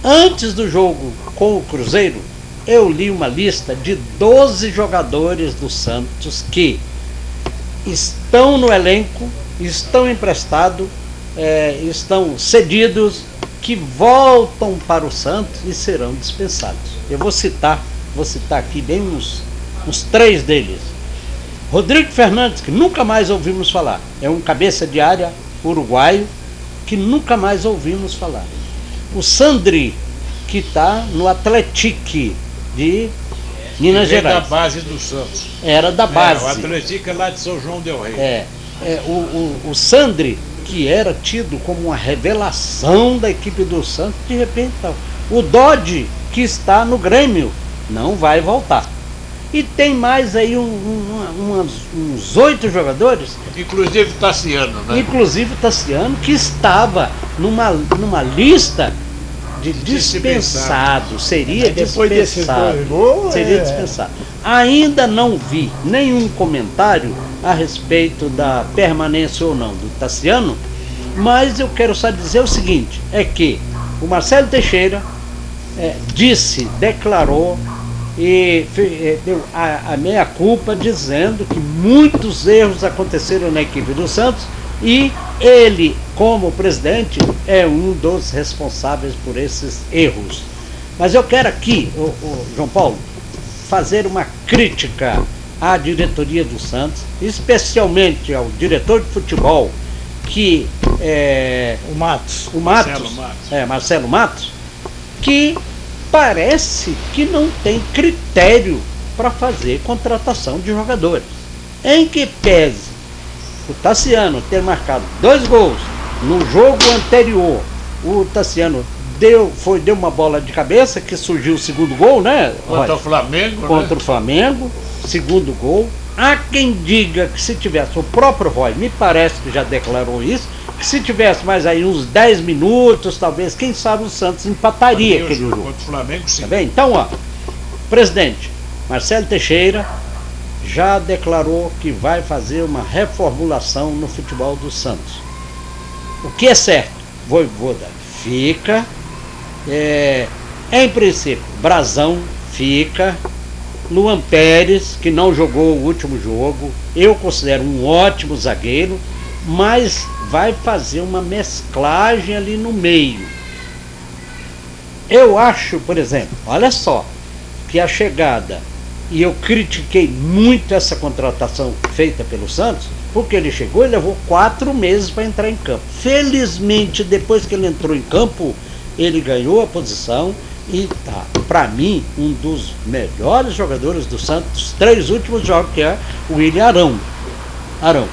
antes do jogo com o Cruzeiro, eu li uma lista de 12 jogadores do Santos que estão no elenco, estão emprestados, estão cedidos, que voltam para o Santos e serão dispensados. Eu vou citar aqui bem uns 3 deles. Rodrigo Fernandes, que nunca mais ouvimos falar, é um cabeça de área uruguaio que nunca mais ouvimos falar. O Sandri, que está no Atlético de Minas Gerais. Da base do Santos. Era da base. O Atlético é lá de São João del Rei. O Sandri, que era tido como uma revelação da equipe do Santos, de repente não. O Dodge, que está no Grêmio, não vai voltar. E tem mais aí uns 8 jogadores. Inclusive o Tassiano, né? Inclusive o Tassiano, que estava numa lista de dispensado. Seria dispensado. Seria dispensado. Ainda não vi nenhum comentário a respeito da permanência ou não do Tassiano, mas eu quero só dizer o seguinte, é que o Marcelo Teixeira declarou e deu a meia-culpa, dizendo que muitos erros aconteceram na equipe do Santos e ele, como presidente, é um dos responsáveis por esses erros. Mas eu quero aqui, João Paulo, fazer uma crítica à diretoria do Santos, especialmente ao diretor de futebol, que é Marcelo Matos, que parece que não tem critério para fazer contratação de jogadores. Em que pese o Tassiano ter marcado 2 gols no jogo anterior, o Tassiano deu uma bola de cabeça que surgiu o segundo gol, né? Contra o Flamengo. Contra o Flamengo, segundo gol. Há quem diga que se tivesse, o próprio Roy, me parece que já declarou isso, que se tivesse mais aí uns 10 minutos, talvez, quem sabe o Santos empataria aquele jogo. Contra o Flamengo, sim. Tá bem? Então, presidente Marcelo Teixeira já declarou que vai fazer uma reformulação no futebol do Santos. O que é certo? Vojvoda fica, em princípio, Brazão fica, Luan Pérez, que não jogou o último jogo, eu considero um ótimo zagueiro, mas vai fazer uma mesclagem ali no meio. Eu acho, por exemplo, olha só, que a chegada, e eu critiquei muito essa contratação feita pelo Santos, porque ele chegou e levou 4 meses para entrar em campo. Felizmente, depois que ele entrou em campo, ele ganhou a posição e tá, para mim, um dos melhores jogadores do Santos, 3 últimos jogos, que é o William Arão.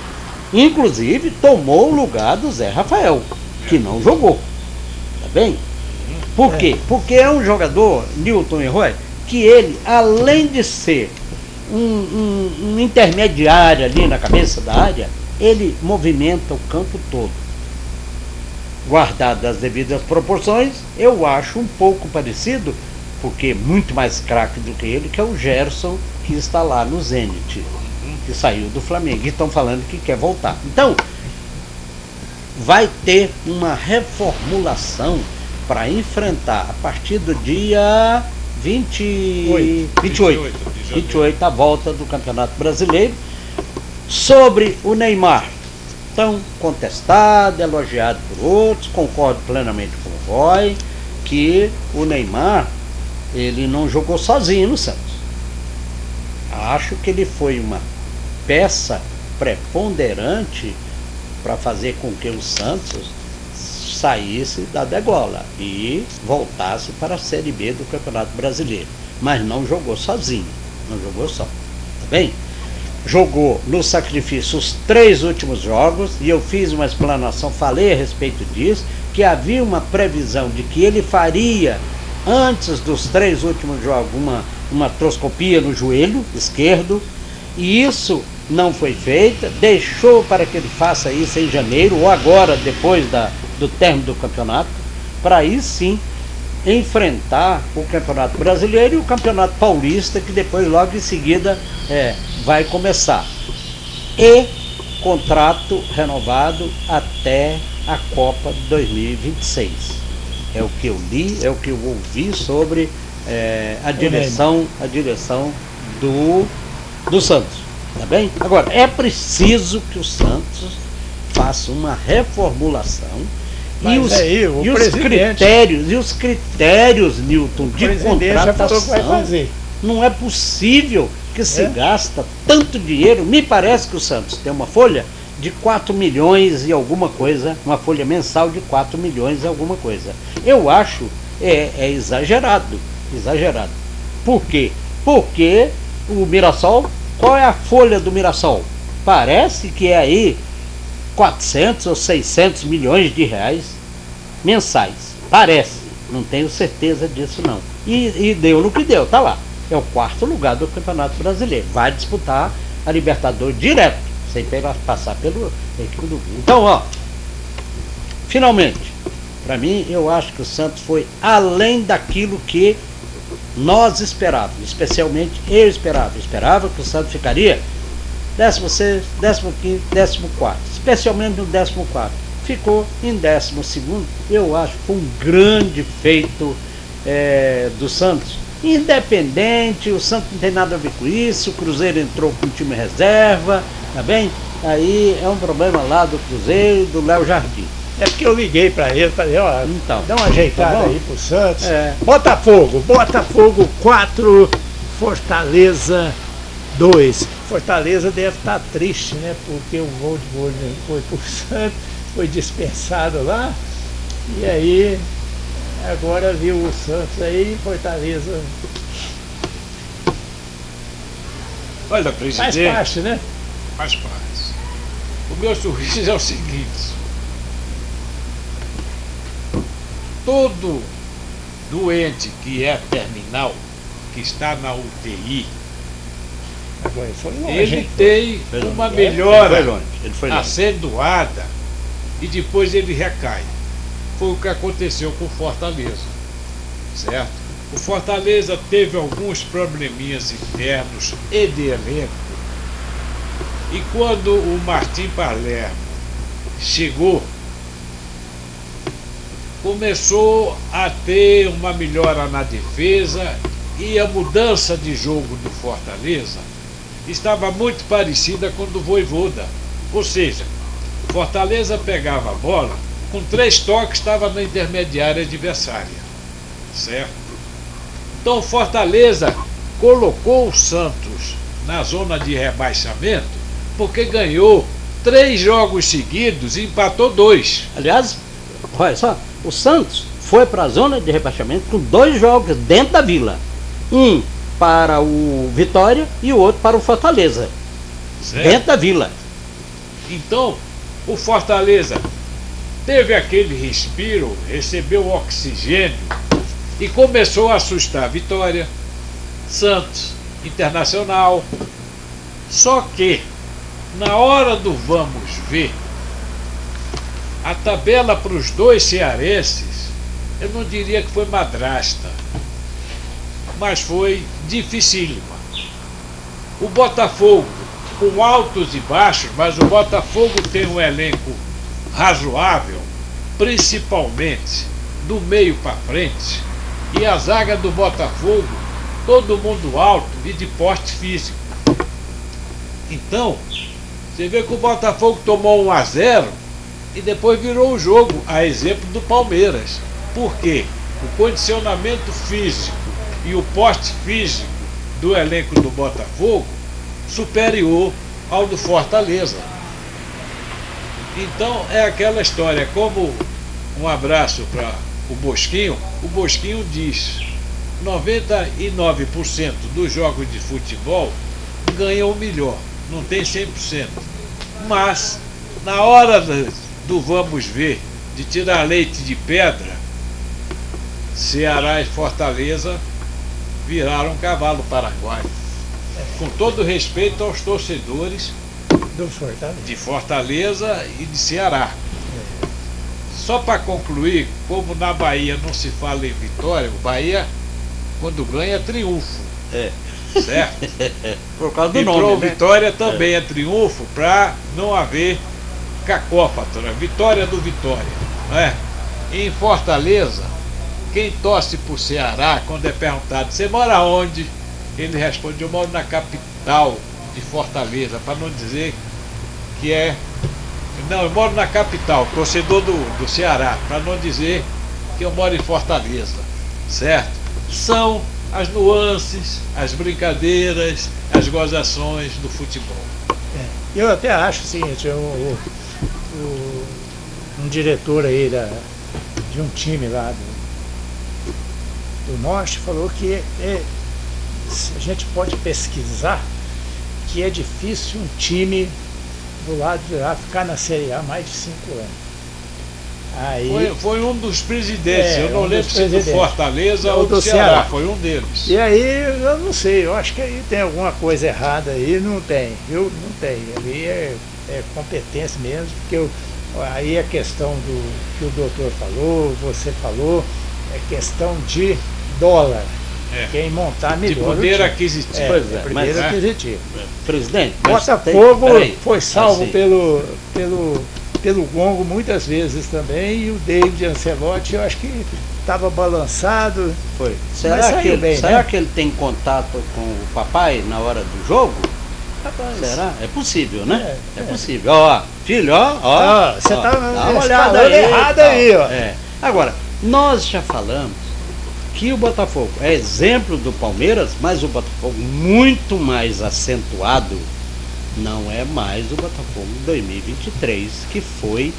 Inclusive, tomou o lugar do Zé Rafael, que não jogou. Tá bem? Por quê? Porque é um jogador, Newton e Roy, que ele, além de ser um intermediário ali na cabeça da área, ele movimenta o campo todo. Guardado as devidas proporções, eu acho um pouco parecido, porque muito mais craque do que ele, que é o Gerson, que está lá no Zenit, que saiu do Flamengo, e estão falando que quer voltar. Então, vai ter uma reformulação para enfrentar a partir do dia 28, a volta do Campeonato Brasileiro. Sobre o Neymar, tão contestado, elogiado por outros, concordo plenamente com o Roy, que o Neymar, ele não jogou sozinho no Santos. Acho que ele foi uma peça preponderante para fazer com que o Santos saísse da degola e voltasse para a Série B do Campeonato Brasileiro. Mas não jogou sozinho, não jogou só, tá bem? Jogou no sacrifício os 3 últimos jogos, e eu fiz uma explanação, falei a respeito disso, que havia uma previsão de que ele faria, antes dos 3 últimos jogos, uma artroscopia no joelho esquerdo, e isso não foi feita, deixou para que ele faça isso em janeiro, ou agora, depois do término do campeonato, para aí sim enfrentar o Campeonato Brasileiro e o Campeonato Paulista, que depois, logo em seguida, vai começar. E contrato renovado até a Copa de 2026. É o que eu li, é o que eu ouvi sobre a direção do Santos. Tá bem? Agora, é preciso que o Santos faça uma reformulação. Mas E os critérios, Newton, de já falou que vai contratação. fazer. Não é possível que se gasta tanto dinheiro. Me parece que o Santos tem uma folha de 4 milhões e alguma coisa, uma folha mensal de 4 milhões e alguma coisa. Eu acho exagerado. Por quê? Porque o Mirassol, qual é a folha do Mirassol? Parece que é aí 400 ou 600 milhões de reais mensais. Parece, não tenho certeza disso não. E deu no que deu, tá lá. É o 4º lugar do Campeonato Brasileiro. Vai disputar a Libertadores direto, sem passar pelo equipe do Rio. Então, finalmente, para mim, eu acho que o Santos foi além daquilo que nós esperávamos. Especialmente eu esperava. Esperava que o Santos ficaria 16º, 15º, 14º. Especialmente no 14º. Ficou em 12º. Eu acho que foi um grande feito do Santos. Independente, o Santos não tem nada a ver com isso. O Cruzeiro entrou com o time reserva, tá bem? Aí é um problema lá do Cruzeiro, do Léo Jardim. É porque eu liguei para ele, falei, Então, dá uma ajeitada tá bom? aí pro Santos. É. Botafogo 4, Fortaleza 2. Fortaleza deve estar triste, né? Porque o gol de gol foi pro Santos, foi dispensado lá. E aí, agora viu o Santos aí, Fortaleza. Olha, Faz presidente, parte, né? faz parte. O meu sorriso é o seguinte: todo doente que é terminal, que está na UTI, Agora foi longe, ele hein? tem Foi longe. uma Ele foi melhora longe. Ele foi longe. acentuada e depois ele recai. Foi o que aconteceu com o Fortaleza, certo? O Fortaleza teve alguns probleminhas internos e de elenco, e quando o Martim Palermo chegou, começou a ter uma melhora na defesa, e a mudança de jogo do Fortaleza estava muito parecida com a do Vojvoda. Ou seja, Fortaleza pegava a bola, com 3 toques estava na intermediária adversária, certo? Então Fortaleza colocou o Santos na zona de rebaixamento porque ganhou 3 jogos seguidos e empatou 2. Aliás, olha só, o Santos foi para a zona de rebaixamento com 2 jogos dentro da Vila. Um para o Vitória e o outro para o Fortaleza. Certo? Dentro da Vila. Então, o Fortaleza teve aquele respiro, recebeu oxigênio e começou a assustar Vitória, Santos, Internacional. Só que, na hora do vamos ver, a tabela para os 2 cearenses, eu não diria que foi madrasta, mas foi dificílima. O Botafogo, com altos e baixos, mas o Botafogo tem um elenco razoável, principalmente do meio para frente, e a zaga do Botafogo, todo mundo alto e de porte físico. Então, você vê que o Botafogo tomou 1-0 e depois virou o jogo, a exemplo do Palmeiras. Por quê? O condicionamento físico e o porte físico do elenco do Botafogo superior ao do Fortaleza. Então é aquela história, como um abraço para o Bosquinho diz: 99% dos jogos de futebol ganham o melhor, não tem 100%. Mas na hora do vamos ver, de tirar leite de pedra, Ceará e Fortaleza viraram cavalo paraguaio. Com todo respeito aos torcedores Do Fortaleza. de Fortaleza e de Ceará. Só para concluir, como na Bahia não se fala em vitória, o Bahia, quando ganha, triunfo. certo? Por causa do E nome, pro né? Vitória também é triunfo para não haver cacófatra. Vitória do Vitória, não é? E em Fortaleza, quem torce pro Ceará, quando é perguntado, você mora onde? Ele responde, eu moro na capital de Fortaleza, para não dizer que é... Não, eu moro na capital, torcedor do Ceará, para não dizer que eu moro em Fortaleza, certo? São as nuances, as brincadeiras, as gozações do futebol. Eu até acho o seguinte, um diretor aí de um time lá do Norte falou que a gente pode pesquisar que é difícil um time do lado de lá ficar na Série A mais de 5 anos. Aí, Foi um dos presidentes, eu não um lembro dos se do presidentes. Fortaleza Ou ou do do Ceará, Ceará. foi um deles. e aí, eu não sei, eu acho que aí tem alguma coisa errada aí, não tem, viu? Não tem. Ali é competência mesmo, porque aí a questão do que o doutor falou, você falou, é questão de dólar. É. Quem montar De melhor. poder aquisitivo. Pois é, Poder mas, aquisitivo. Presidente, mas Botafogo peraí. foi salvo Assim, pelo Gongo muitas vezes também, e o David Ancelotti eu acho que estava balançado. Foi. Mas Será, saiu bem, será né? que ele tem contato com o papai na hora do jogo? Rapaz, Será? É possível, né? É. É possível. Ó, filho, ó. Ah, você ó, tá dá uma olhada falando aí. errado tal. aí, ó. É. Agora, nós já falamos que o Botafogo é exemplo do Palmeiras, mas o Botafogo muito mais acentuado não é mais o Botafogo 2023, que foi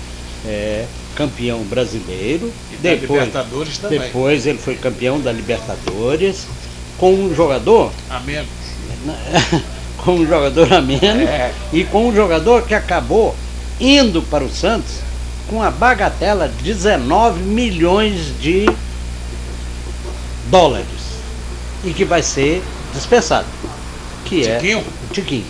campeão brasileiro. E da Libertadores também. Depois ele foi campeão da Libertadores com um jogador A menos. com um jogador a menos É. e com um jogador que acabou indo para o Santos com a bagatela de 19 milhões de dólares e que vai ser dispensado, que Tiquinho? é o Tiquinho.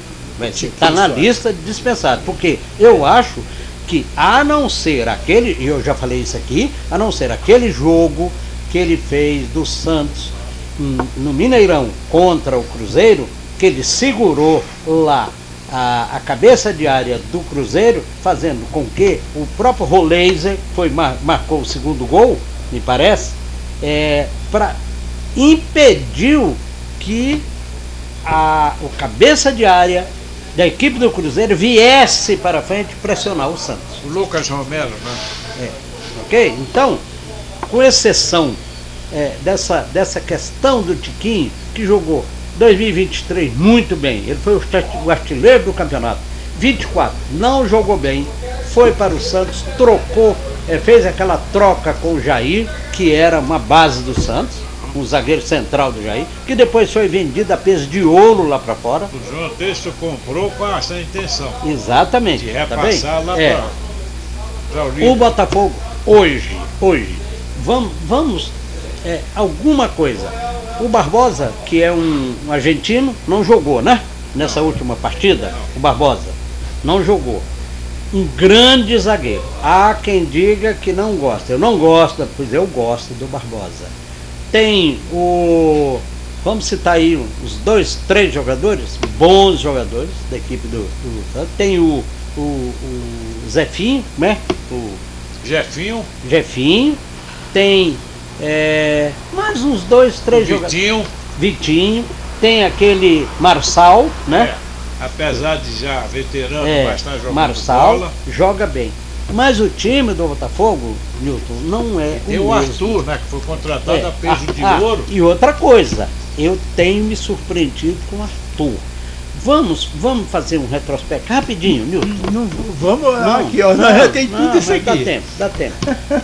Tiquinho Está na Soares. lista de dispensado, porque eu acho que a não ser aquele, e eu já falei isso aqui, a não ser aquele jogo que ele fez do Santos no Mineirão contra o Cruzeiro, que ele segurou lá a cabeça de área do Cruzeiro, fazendo com que o próprio Roleiser marcou o segundo gol, me parece, impediu que o cabeça de área da equipe do Cruzeiro viesse para frente pressionar o Santos. O Lucas Romero, né? Ok? Então, com exceção dessa questão do Tiquinho, que jogou 2023 muito bem, ele foi o artilheiro do campeonato. 24 não jogou bem, foi para o Santos, trocou, fez aquela troca com o Jair, que era uma base do Santos, um zagueiro central do Jair, que depois foi vendido a peso de ouro lá para fora. O João Texto comprou com essa intenção Exatamente. de tá repassar bem? lá para o O Rio. Botafogo hoje, vamos alguma coisa. O Barbosa, que é um argentino, não jogou, né? Nessa última partida, o Barbosa não jogou. Um grande zagueiro. Há quem diga que não gosta. Eu não gosto, pois eu gosto do Barbosa. Tem vamos citar aí os 2, 3 jogadores, bons jogadores da equipe do tem o Zefinho, né? O Jefinho, tem mais uns 2, 3 jogadores. Vitinho, tem aquele Marçal, né? Apesar de já veterano, mas está jogando Marçal bola. joga bem. Mas o time do Botafogo, Newton, não é Tem o o mesmo. Arthur, né, que foi contratado a peso de ouro. E outra coisa, eu tenho me surpreendido com o Arthur. Vamos fazer um retrospecto rapidinho, Newton. Vamos aqui, ó. Nós já tem tudo isso mas aqui. Dá tempo.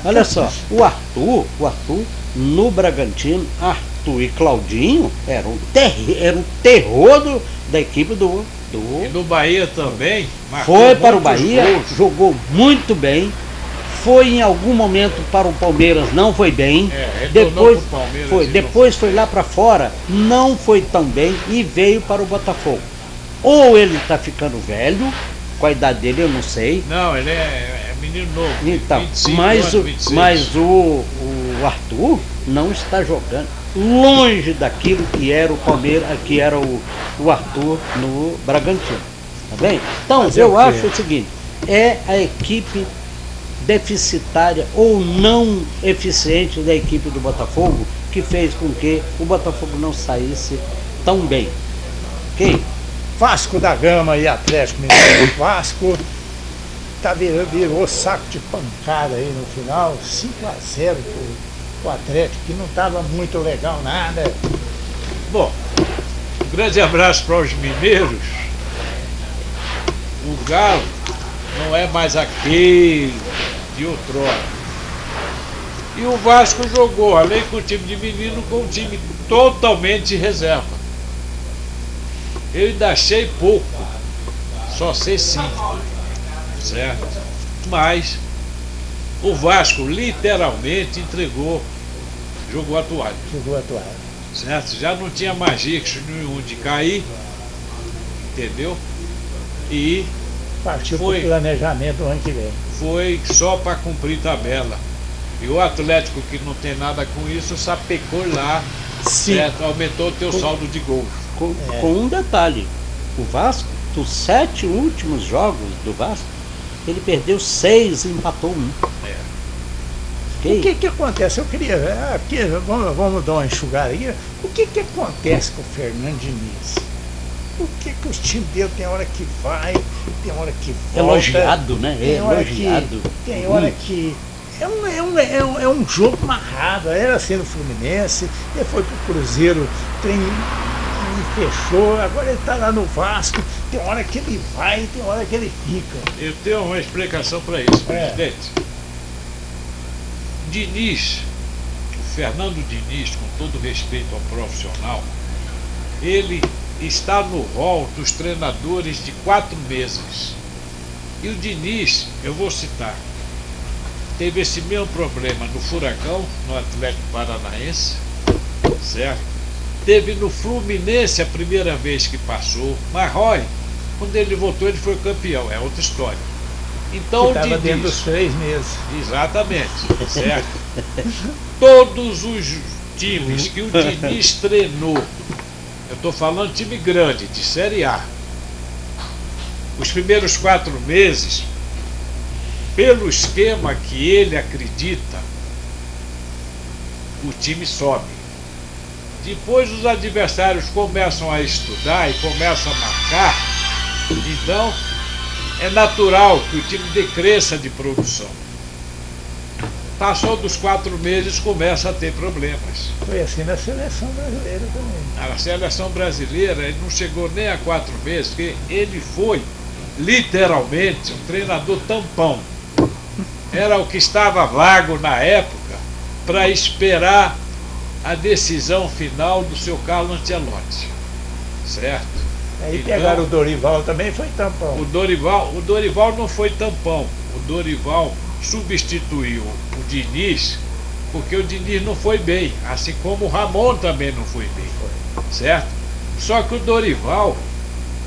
Olha só, o Arthur no Bragantino, Arthur e Claudinho eram um terror da equipe do E no Bahia também. marcou foi para o muitos Bahia, gols. jogou muito bem. Foi em algum momento para o Palmeiras, não foi bem. Retornou pro Palmeiras Depois foi lá para fora, não foi tão bem e veio para o Botafogo. Ou ele está ficando velho, com a idade dele eu não sei. Não, ele é menino novo. Então, 25 mas, anos, 26. mas o Arthur não está jogando. longe daquilo que era o Palmeiras, que era o Arthur no Bragantino. Tá bem? Então, Fazer eu o quê? acho o seguinte, é a equipe deficitária ou não eficiente da equipe do Botafogo que fez com que o Botafogo não saísse tão bem. Ok? Vasco da Gama e Atlético Mineiro. Vasco virou saco de pancada aí no final, 5-0 pro Atlético, que não estava muito legal nada. Bom, um grande abraço para os mineiros. O Galo não é mais aquele de outrora. E o Vasco jogou, além com o time de menino, com um time totalmente reserva. Eu ainda achei pouco, só sei 5, certo? Mas o Vasco literalmente entregou, jogou a toalha, Jogou a toalha. certo? Já não tinha mais jeito nenhum de cair, entendeu? E Partiu Foi. pro planejamento do ano que vem. foi só para cumprir tabela. E o Atlético, que não tem nada com isso, sapecou lá, Sim. certo? Aumentou o teu saldo de gols. Com um detalhe, o Vasco, dos 7 últimos jogos do Vasco, ele perdeu 6 e empatou 1. O que acontece? Eu queria. Vamos dar uma enxugada aí. O que acontece com o Fernando Diniz? Por que os times dele tem hora que vai, tem hora que volta? Elogiado, né? Tem hora Elogiado. que. Tem hora que. É um jogo marrado. Era assim no Fluminense, ele foi pro Cruzeiro, fechou, agora ele está lá no Vasco. Tem hora que ele vai, tem hora que ele fica. Eu tenho uma explicação para isso, É. presidente. Diniz, o Fernando Diniz, com todo respeito ao profissional, ele está no rol dos treinadores de 4 meses. E o Diniz, eu vou citar, teve esse mesmo problema no Furacão, no Atlético Paranaense, certo? Teve no Fluminense a primeira vez que passou, mas Roy, quando ele voltou, ele foi campeão, é outra história. Então o Estava Diniz, dentro dos 3 meses. exatamente, certo? Todos os times que o Diniz treinou, eu estou falando time grande, de Série A, os primeiros 4 meses, pelo esquema que ele acredita, o time sobe. Depois os adversários começam a estudar e começam a marcar, então é natural que o time decresça de produção. Passou dos 4 meses, começa a ter problemas. Foi assim na seleção brasileira também. A seleção brasileira, ele não chegou nem a 4 meses, porque ele foi literalmente um treinador tampão. Era o que estava vago na época para esperar a decisão final do seu Carlo Ancelotti, certo? Aí Então, pegaram o Dorival também, foi tampão. o Dorival não foi tampão. O Dorival substituiu o Diniz porque o Diniz não foi bem, assim como o Ramon também não foi bem, certo? Só que o Dorival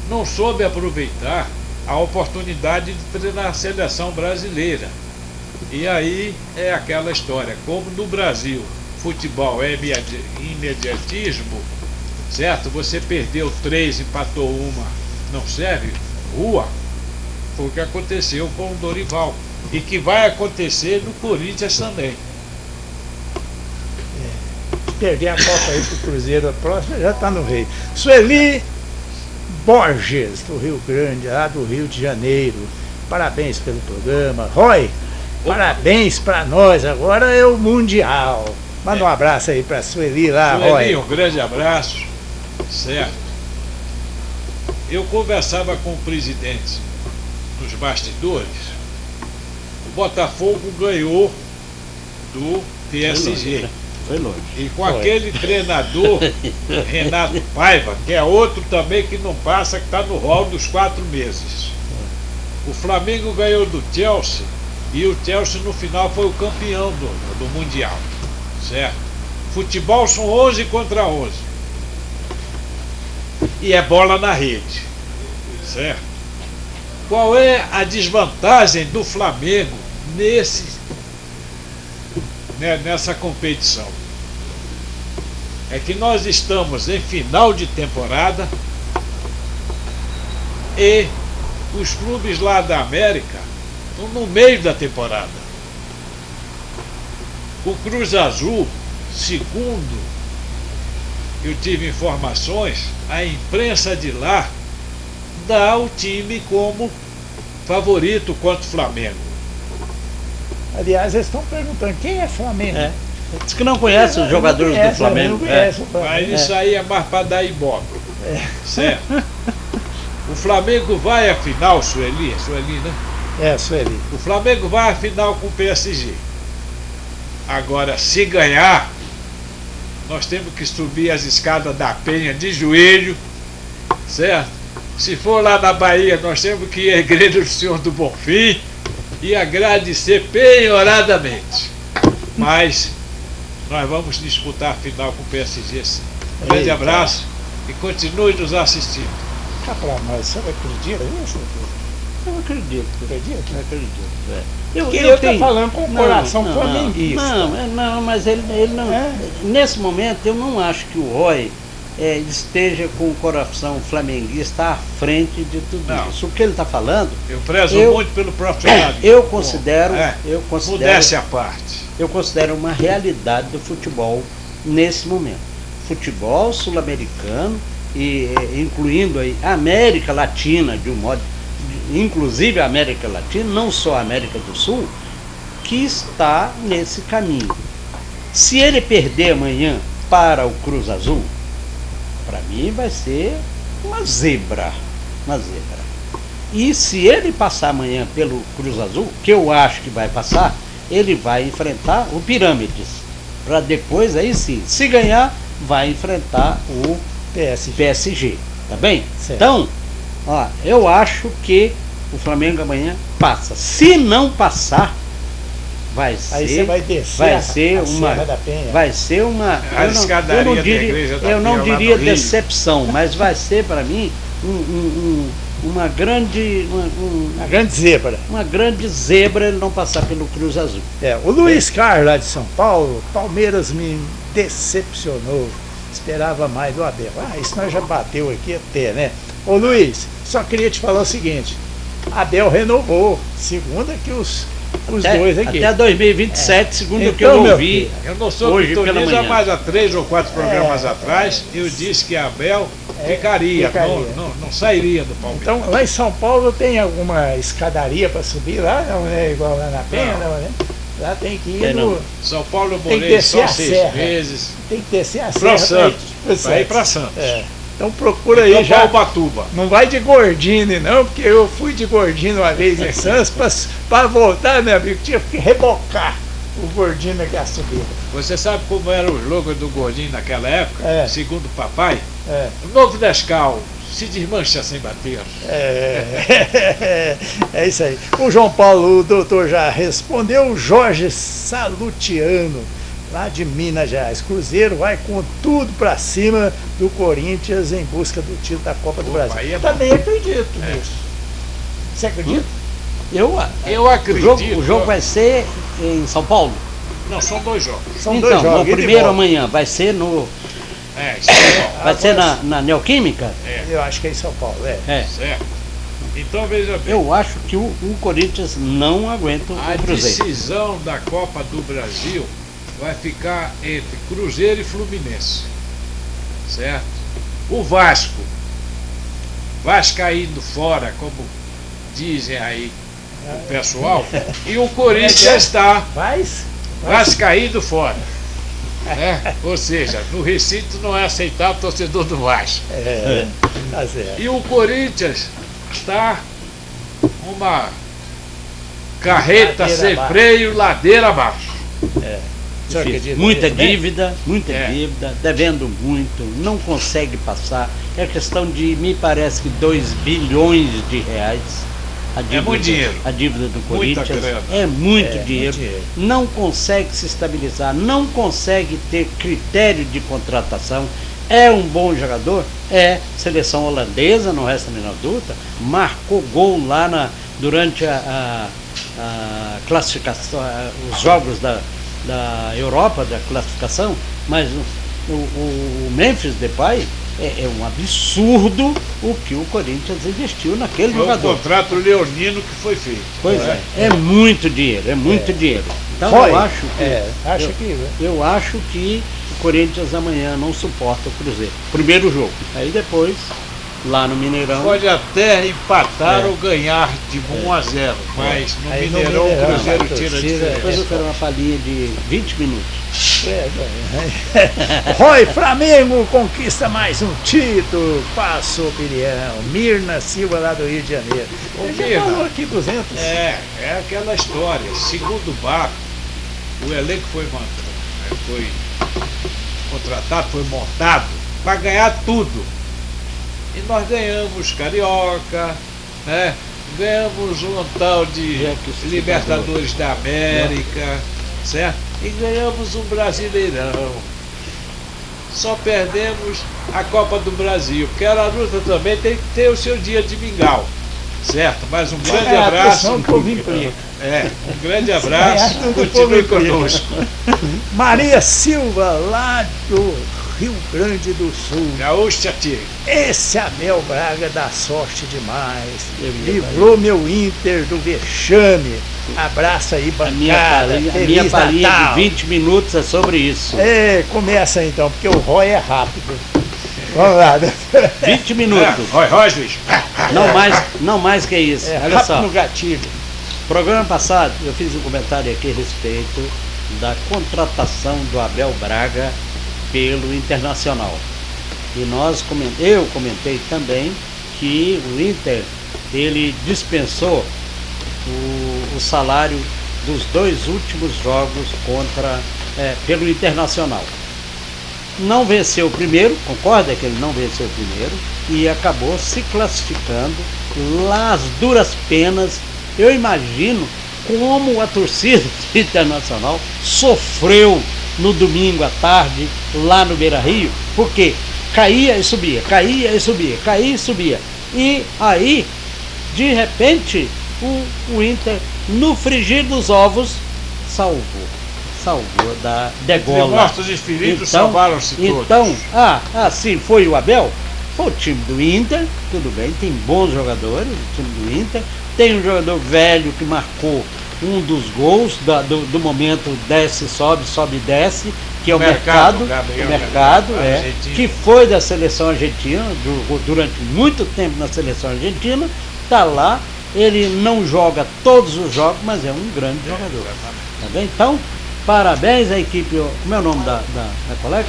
não soube aproveitar a oportunidade de treinar a seleção brasileira. E aí é aquela história, como no Brasil futebol é imediatismo, certo? Você perdeu 3, empatou 1, não serve? Rua. Foi o que aconteceu com o Dorival. E que vai acontecer no Corinthians também. Perder a Copa aí pro Cruzeiro, a próxima já está no Rei. Sueli Borges, do Rio Grande, lá do Rio de Janeiro. Parabéns pelo programa. Roy, parabéns para nós. Agora é o Mundial. Manda um abraço aí para Sueli lá, Sueli, Roy. um grande abraço. Certo. Eu conversava com o presidente nos bastidores. O Botafogo ganhou do PSG. Foi longe. E com aquele treinador, Renato Paiva, que é outro também que não passa, que está no rol dos 4 meses. O Flamengo ganhou do Chelsea e o Chelsea no final foi o campeão do Mundial. Certo? Futebol são 11 contra 11. E é bola na rede. Certo? Qual é a desvantagem do Flamengo nessa competição? é que nós estamos em final de temporada e os clubes lá da América estão no meio da temporada. O Cruz Azul, segundo eu tive informações, a imprensa de lá dá o time como favorito contra o Flamengo. Aliás, eles estão perguntando quem é Flamengo. Diz que não conhece os jogadores do Flamengo. Não conhece o Flamengo. Mas isso aí é mais para dar ibope. Certo? O Flamengo vai à final, Sueli, né? Sueli. O Flamengo vai à final com o PSG. Agora, se ganhar, nós temos que subir as escadas da Penha de joelho, certo? Se for lá na Bahia, nós temos que ir à Igreja do Senhor do Bonfim e agradecer penhoradamente. Mas nós vamos disputar a final com o PSG, sim. Um grande abraço e continue nos assistindo. Cá pra nós, você acredita nisso? Eu acredito. Acredita? Eu acredito. Porque eu estou falando com o coração flamenguista. Não, mas ele não. Nesse momento, eu não acho que o Roy esteja com o coração flamenguista à frente de tudo isso. O que ele está falando. Eu prezo muito pelo profissionalismo. Eu considero. Modéstia à parte. Eu considero uma realidade do futebol nesse momento. Futebol sul-americano, e incluindo aí a América Latina, de um modo. Inclusive a América Latina, não só a América do Sul, que está nesse caminho. Se ele perder amanhã para o Cruz Azul, para mim vai ser uma zebra. E se ele passar amanhã pelo Cruz Azul, que eu acho que vai passar, ele vai enfrentar o Pirâmides. Para depois, aí sim, se ganhar, vai enfrentar o PSG. Tá bem? Certo. Então, eu acho que o Flamengo amanhã passa. Se não passar, vai ser. Aí você vai descer vai ser uma Serra da Penha. Vai ser uma. Eu não diria decepção, mas vai ser para mim uma grande. Uma grande zebra. Uma grande zebra ele não passar pelo Cruz Azul. O Luiz Carlos, lá de São Paulo, Palmeiras me decepcionou. Esperava mais do Abel. Isso nós já bateu aqui até, né? Ô Luiz, só queria te falar o seguinte: Abel renovou, segundo que os dois aqui. Até 2027, segundo o que Então, eu ouvi. Eu não sou hoje pela manhã. mas há 3 ou 4 programas atrás, eu disse que Abel ficaria. Não sairia do Palmeiras. Então, lá em São Paulo tem alguma escadaria para subir lá? Não é igual lá na Penha, não, né? Lá tem que ir no... São Paulo eu Tem que morei descer só a 6 serra. meses. Tem que descer a Para serra Santos. Para ir para Santos. Então procura aí Então, já. Ubatuba. Não vai de Gordini não, porque eu fui de Gordini uma vez em Santos, para voltar, meu amigo, tinha que rebocar o Gordini que ia subir. Você sabe como era o slogan do Gordinho naquela época? Segundo o papai? É. O novo Nescau se desmancha sem bater. É isso aí. O João Paulo, o doutor já respondeu. O Jorge Salutiano, lá de Minas Gerais. Cruzeiro vai com tudo pra cima do Corinthians em busca do título da Copa do Brasil. aí é Também acredito nisso. Você acredita? Eu acredito. O jogo vai ser em São Paulo. Não, são 2 jogos. São Então, dois jogos. o primeiro amanhã vai ser no. Vai ser na Neoquímica? Eu acho que é em São Paulo, Certo. Então veja bem. Eu acho que o Corinthians não aguenta A o Cruzeiro. decisão da Copa do Brasil vai ficar entre Cruzeiro e Fluminense. Certo? O Vascaíno fora, como dizem aí o pessoal, e o Corinthians está Vascaíno fora. Ou seja, no recinto não é aceitar o torcedor do Vasco. Tá certo. E o Corinthians está uma carreta Ladeira sem abaixo. freio, ladeira abaixo. Você acredita Muita nisso, né? dívida, devendo muito, não consegue passar. É questão de, me parece que 2 bilhões de reais. Muito dinheiro. A dívida do Muita Corinthians grana. é muito Muito dinheiro. dinheiro. Não consegue se estabilizar, não consegue ter critério de contratação. É um bom jogador, seleção holandesa, não resta a menor dúvida, marcou gol lá durante a classificação, os jogos da Europa, da classificação, mas o Memphis Depay é um absurdo o que o Corinthians investiu naquele Foi jogador. o contrato leonino que foi feito. Pois é muito dinheiro, é muito dinheiro. Então Foi. eu acho que Acho que eu acho que o Corinthians amanhã não suporta o Cruzeiro. Primeiro jogo. Aí depois, lá no Mineirão. Pode até empatar ou ganhar de 1-0, mas no Aí no Mineirão o Mineirão, Cruzeiro a tira a torcida- Depois diferença. eu quero uma palhinha de 20 minutos. Roy, Flamengo conquista mais um título. Qual a sua opinião? Mirna Silva, lá do Rio de Janeiro. Ô, Ele já Mirna. falou aqui 200. É aquela história. Segundo o Baco, o elenco foi contratado, foi montado para ganhar tudo. E nós ganhamos Carioca, né? Ganhamos um tal de Libertadores da América, certo? E ganhamos um Brasileirão. Só perdemos a Copa do Brasil, porque a luta também tem que ter o seu dia de mingau, certo? Mas um grande É a abraço. pressão que o povo implica. Um grande abraço. Ganhar tudo, Continue povo implica. conosco. Maria Silva, lá do Rio Grande do Sul. Gaúcho Tia. Esse Abel Braga dá sorte demais. Livrou meu Inter do vexame. Abraço aí, A minha bancada. palhinha, Feliz Natal. de 20 minutos é sobre isso. Começa então, porque o Roy é rápido. Vamos lá. 20 minutos. Rosles. Não mais que isso. É Olha rápido só. no gatilho. Programa passado eu fiz um comentário aqui a respeito da contratação do Abel Braga pelo Internacional. E eu comentei também que o Inter ele dispensou o salário dos 2 últimos jogos pelo Internacional. Não venceu o primeiro, concorda que ele não venceu o primeiro e acabou se classificando lá às duras penas. Eu imagino como a torcida do Internacional sofreu no domingo à tarde lá no Beira-Rio, porque caía e subia, caía e subia, caía e subia. E aí, de repente, o Inter, no frigir dos ovos, salvou da degola. Entre mortos e feridos, salvaram-se todos. Então, sim, foi o Abel? Foi o time do Inter, tudo bem, tem bons jogadores, o time do Inter. Tem um jogador velho que marcou um dos gols do momento desce, sobe, desce, que é o Mercado, que foi da seleção argentina, jogou durante muito tempo na seleção argentina, está lá, ele não joga todos os jogos, mas é um grande jogador. Tá bem? Então, parabéns à equipe, como é o nome da colega?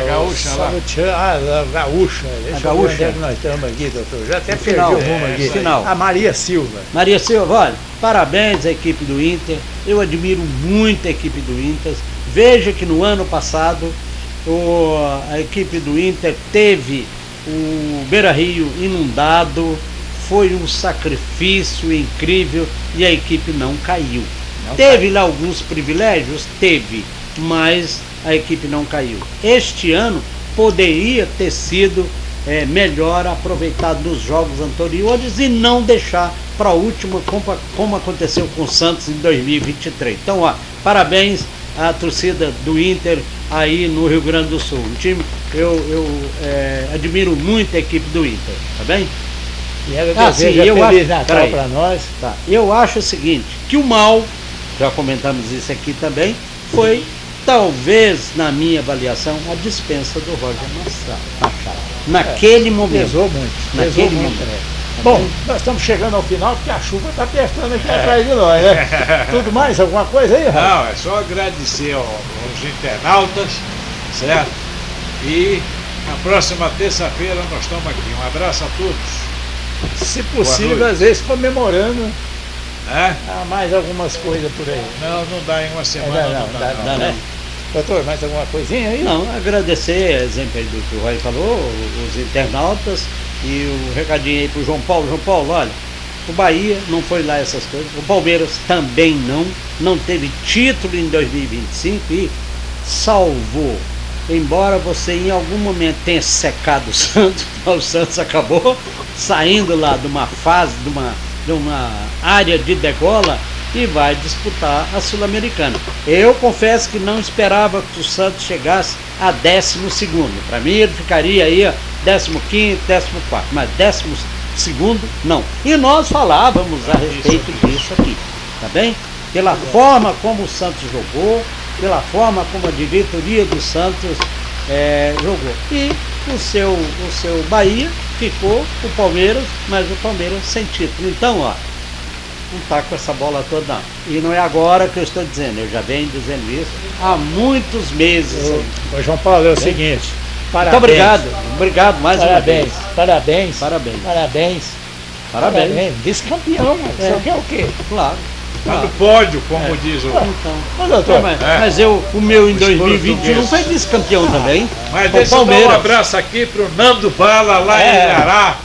A Gaúcha lá. A Gaúcha. Deixa eu ver onde é que nós estamos aqui, doutor. Já até perdi o rumo aqui. Final. A Maria Silva. Maria Silva, olha, parabéns à equipe do Inter. Eu admiro muito a equipe do Inter. Veja que no ano passado a equipe do Inter teve o Beira-Rio inundado. Foi um sacrifício incrível e a equipe não caiu. Teve lá alguns privilégios? Teve, mas a equipe não caiu. Este ano poderia ter sido melhor aproveitado nos jogos anteriores e não deixar para a última, como aconteceu com o Santos em 2023. Então, parabéns à torcida do Inter aí no Rio Grande do Sul. Um time, eu admiro muito a equipe do Inter, tá bem? E ela deseja Feliz Natal para nós. Tá. Eu acho o seguinte, que o mal, já comentamos isso aqui também, foi, talvez, na minha avaliação, a dispensa do Roger Machado. Naquele momento. Pesou muito. Naquele momento. Bom, nós estamos chegando ao final porque a chuva está apertando aqui atrás de nós, né? Tudo mais? Alguma coisa aí, Rafa? Não, é só agradecer aos internautas, certo? E na próxima terça-feira nós estamos aqui. Um abraço a todos. Se possível, às vezes comemorando É? mais algumas coisas por aí. Não dá em uma semana. Dá não. Doutor, mais alguma coisinha aí? Não, agradecer, exemplo aí do que o Roy falou, os internautas e o recadinho aí pro João Paulo. João Paulo, olha, o Bahia não foi lá essas coisas, o Palmeiras também não teve título em 2025 e salvou. Embora você em algum momento tenha secado o Santos acabou saindo lá de uma fase, de uma área de degola, e vai disputar a Sul-Americana. Eu confesso que não esperava que o Santos chegasse a 12º. Para mim ele ficaria aí 15º, 14º, mas 12º não. E nós falávamos a respeito disso aqui, tá bem? Pela forma como o Santos jogou, pela forma como a diretoria do Santos jogou. E o seu Bahia ficou, o Palmeiras, mas o Palmeiras sem título. Então, ó, não está com essa bola toda não. E não é agora que eu estou dizendo, eu já venho dizendo isso há muitos meses. Ô, João Paulo, é o seguinte, parabéns. Muito obrigado mais uma vez. Parabéns. Vice-campeão, você quer o quê? Claro. Está no pódio, como diz o... Então, doutor, mas o meu em 2021 foi vice-campeão também. Mas deixa eu dar um abraço aqui para o Nando Bala, lá em Ilhará,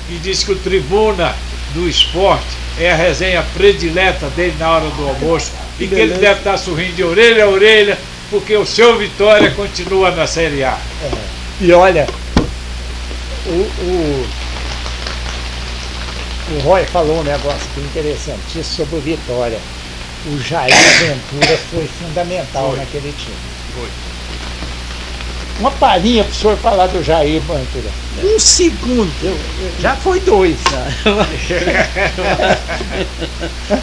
que diz que o Tribuna do Esporte é a resenha predileta dele na hora do almoço e que ele deve estar sorrindo de orelha a orelha, porque o seu Vitória continua na Série A. E olha, o Roy falou um negócio interessantíssimo sobre o Vitória. O Jair Ventura foi fundamental naquele time. Foi. Uma palhinha para o senhor falar do Jair Ventura. Um segundo, já foi 2.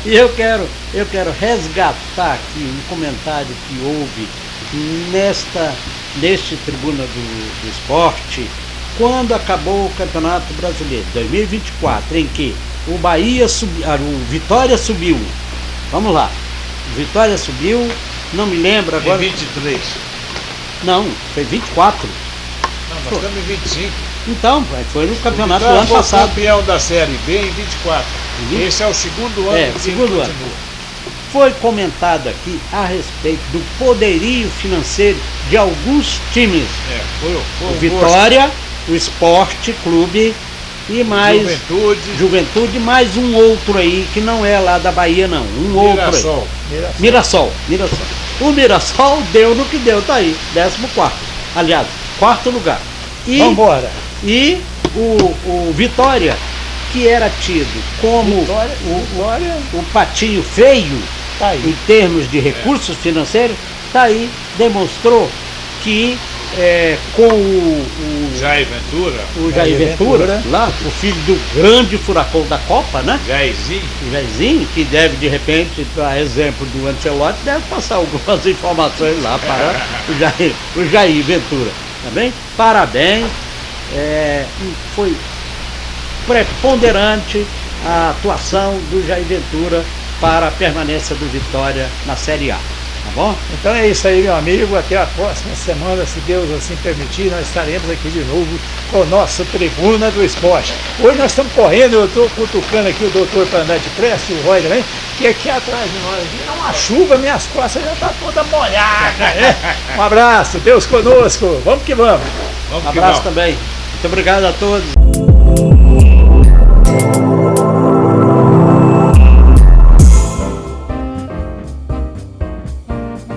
E eu quero resgatar aqui um comentário que houve neste Tribuna do Esporte, quando acabou o Campeonato Brasileiro 2024, em que o Vitória subiu. Vamos lá. O Vitória subiu, não me lembro agora. Em 23. Não, foi 24. Não, nós estamos em 25. Então, foi no campeonato do ano ano passado. Campeão da Série B em 24. Esse é o segundo ano que segundo ano. Foi comentado aqui a respeito do poderio financeiro de alguns times. Foi o Vitória, o Esporte Clube e mais Juventude, mais um outro aí que não é lá da Bahia não, outro aí. Mirassol. O Mirassol deu no que deu, tá aí, 14º. Aliás, 4º lugar. Vambora. E o Vitória, que era tido como o patinho feio, tá aí, em termos de recursos financeiros, tá aí, demonstrou que com o Jair Ventura, lá, o filho do grande furacão da Copa, né? Jairzinho, que deve, de repente, a exemplo do Ancelotti, deve passar algumas informações lá para o Jair Ventura, tá bem? Parabéns, foi preponderante a atuação do Jair Ventura para a permanência do Vitória na Série A. Tá bom? Então é isso aí, meu amigo. Até a próxima semana, se Deus assim permitir, nós estaremos aqui de novo com o nosso Tribuna do Esporte. Hoje nós estamos correndo, eu estou cutucando aqui o doutor para andar de pressa, o Roy também, que aqui atrás de nós é uma chuva, minhas costas já estão toda molhada, né? Um abraço, Deus conosco, vamos que vamos. Um abraço também. Muito obrigado a todos.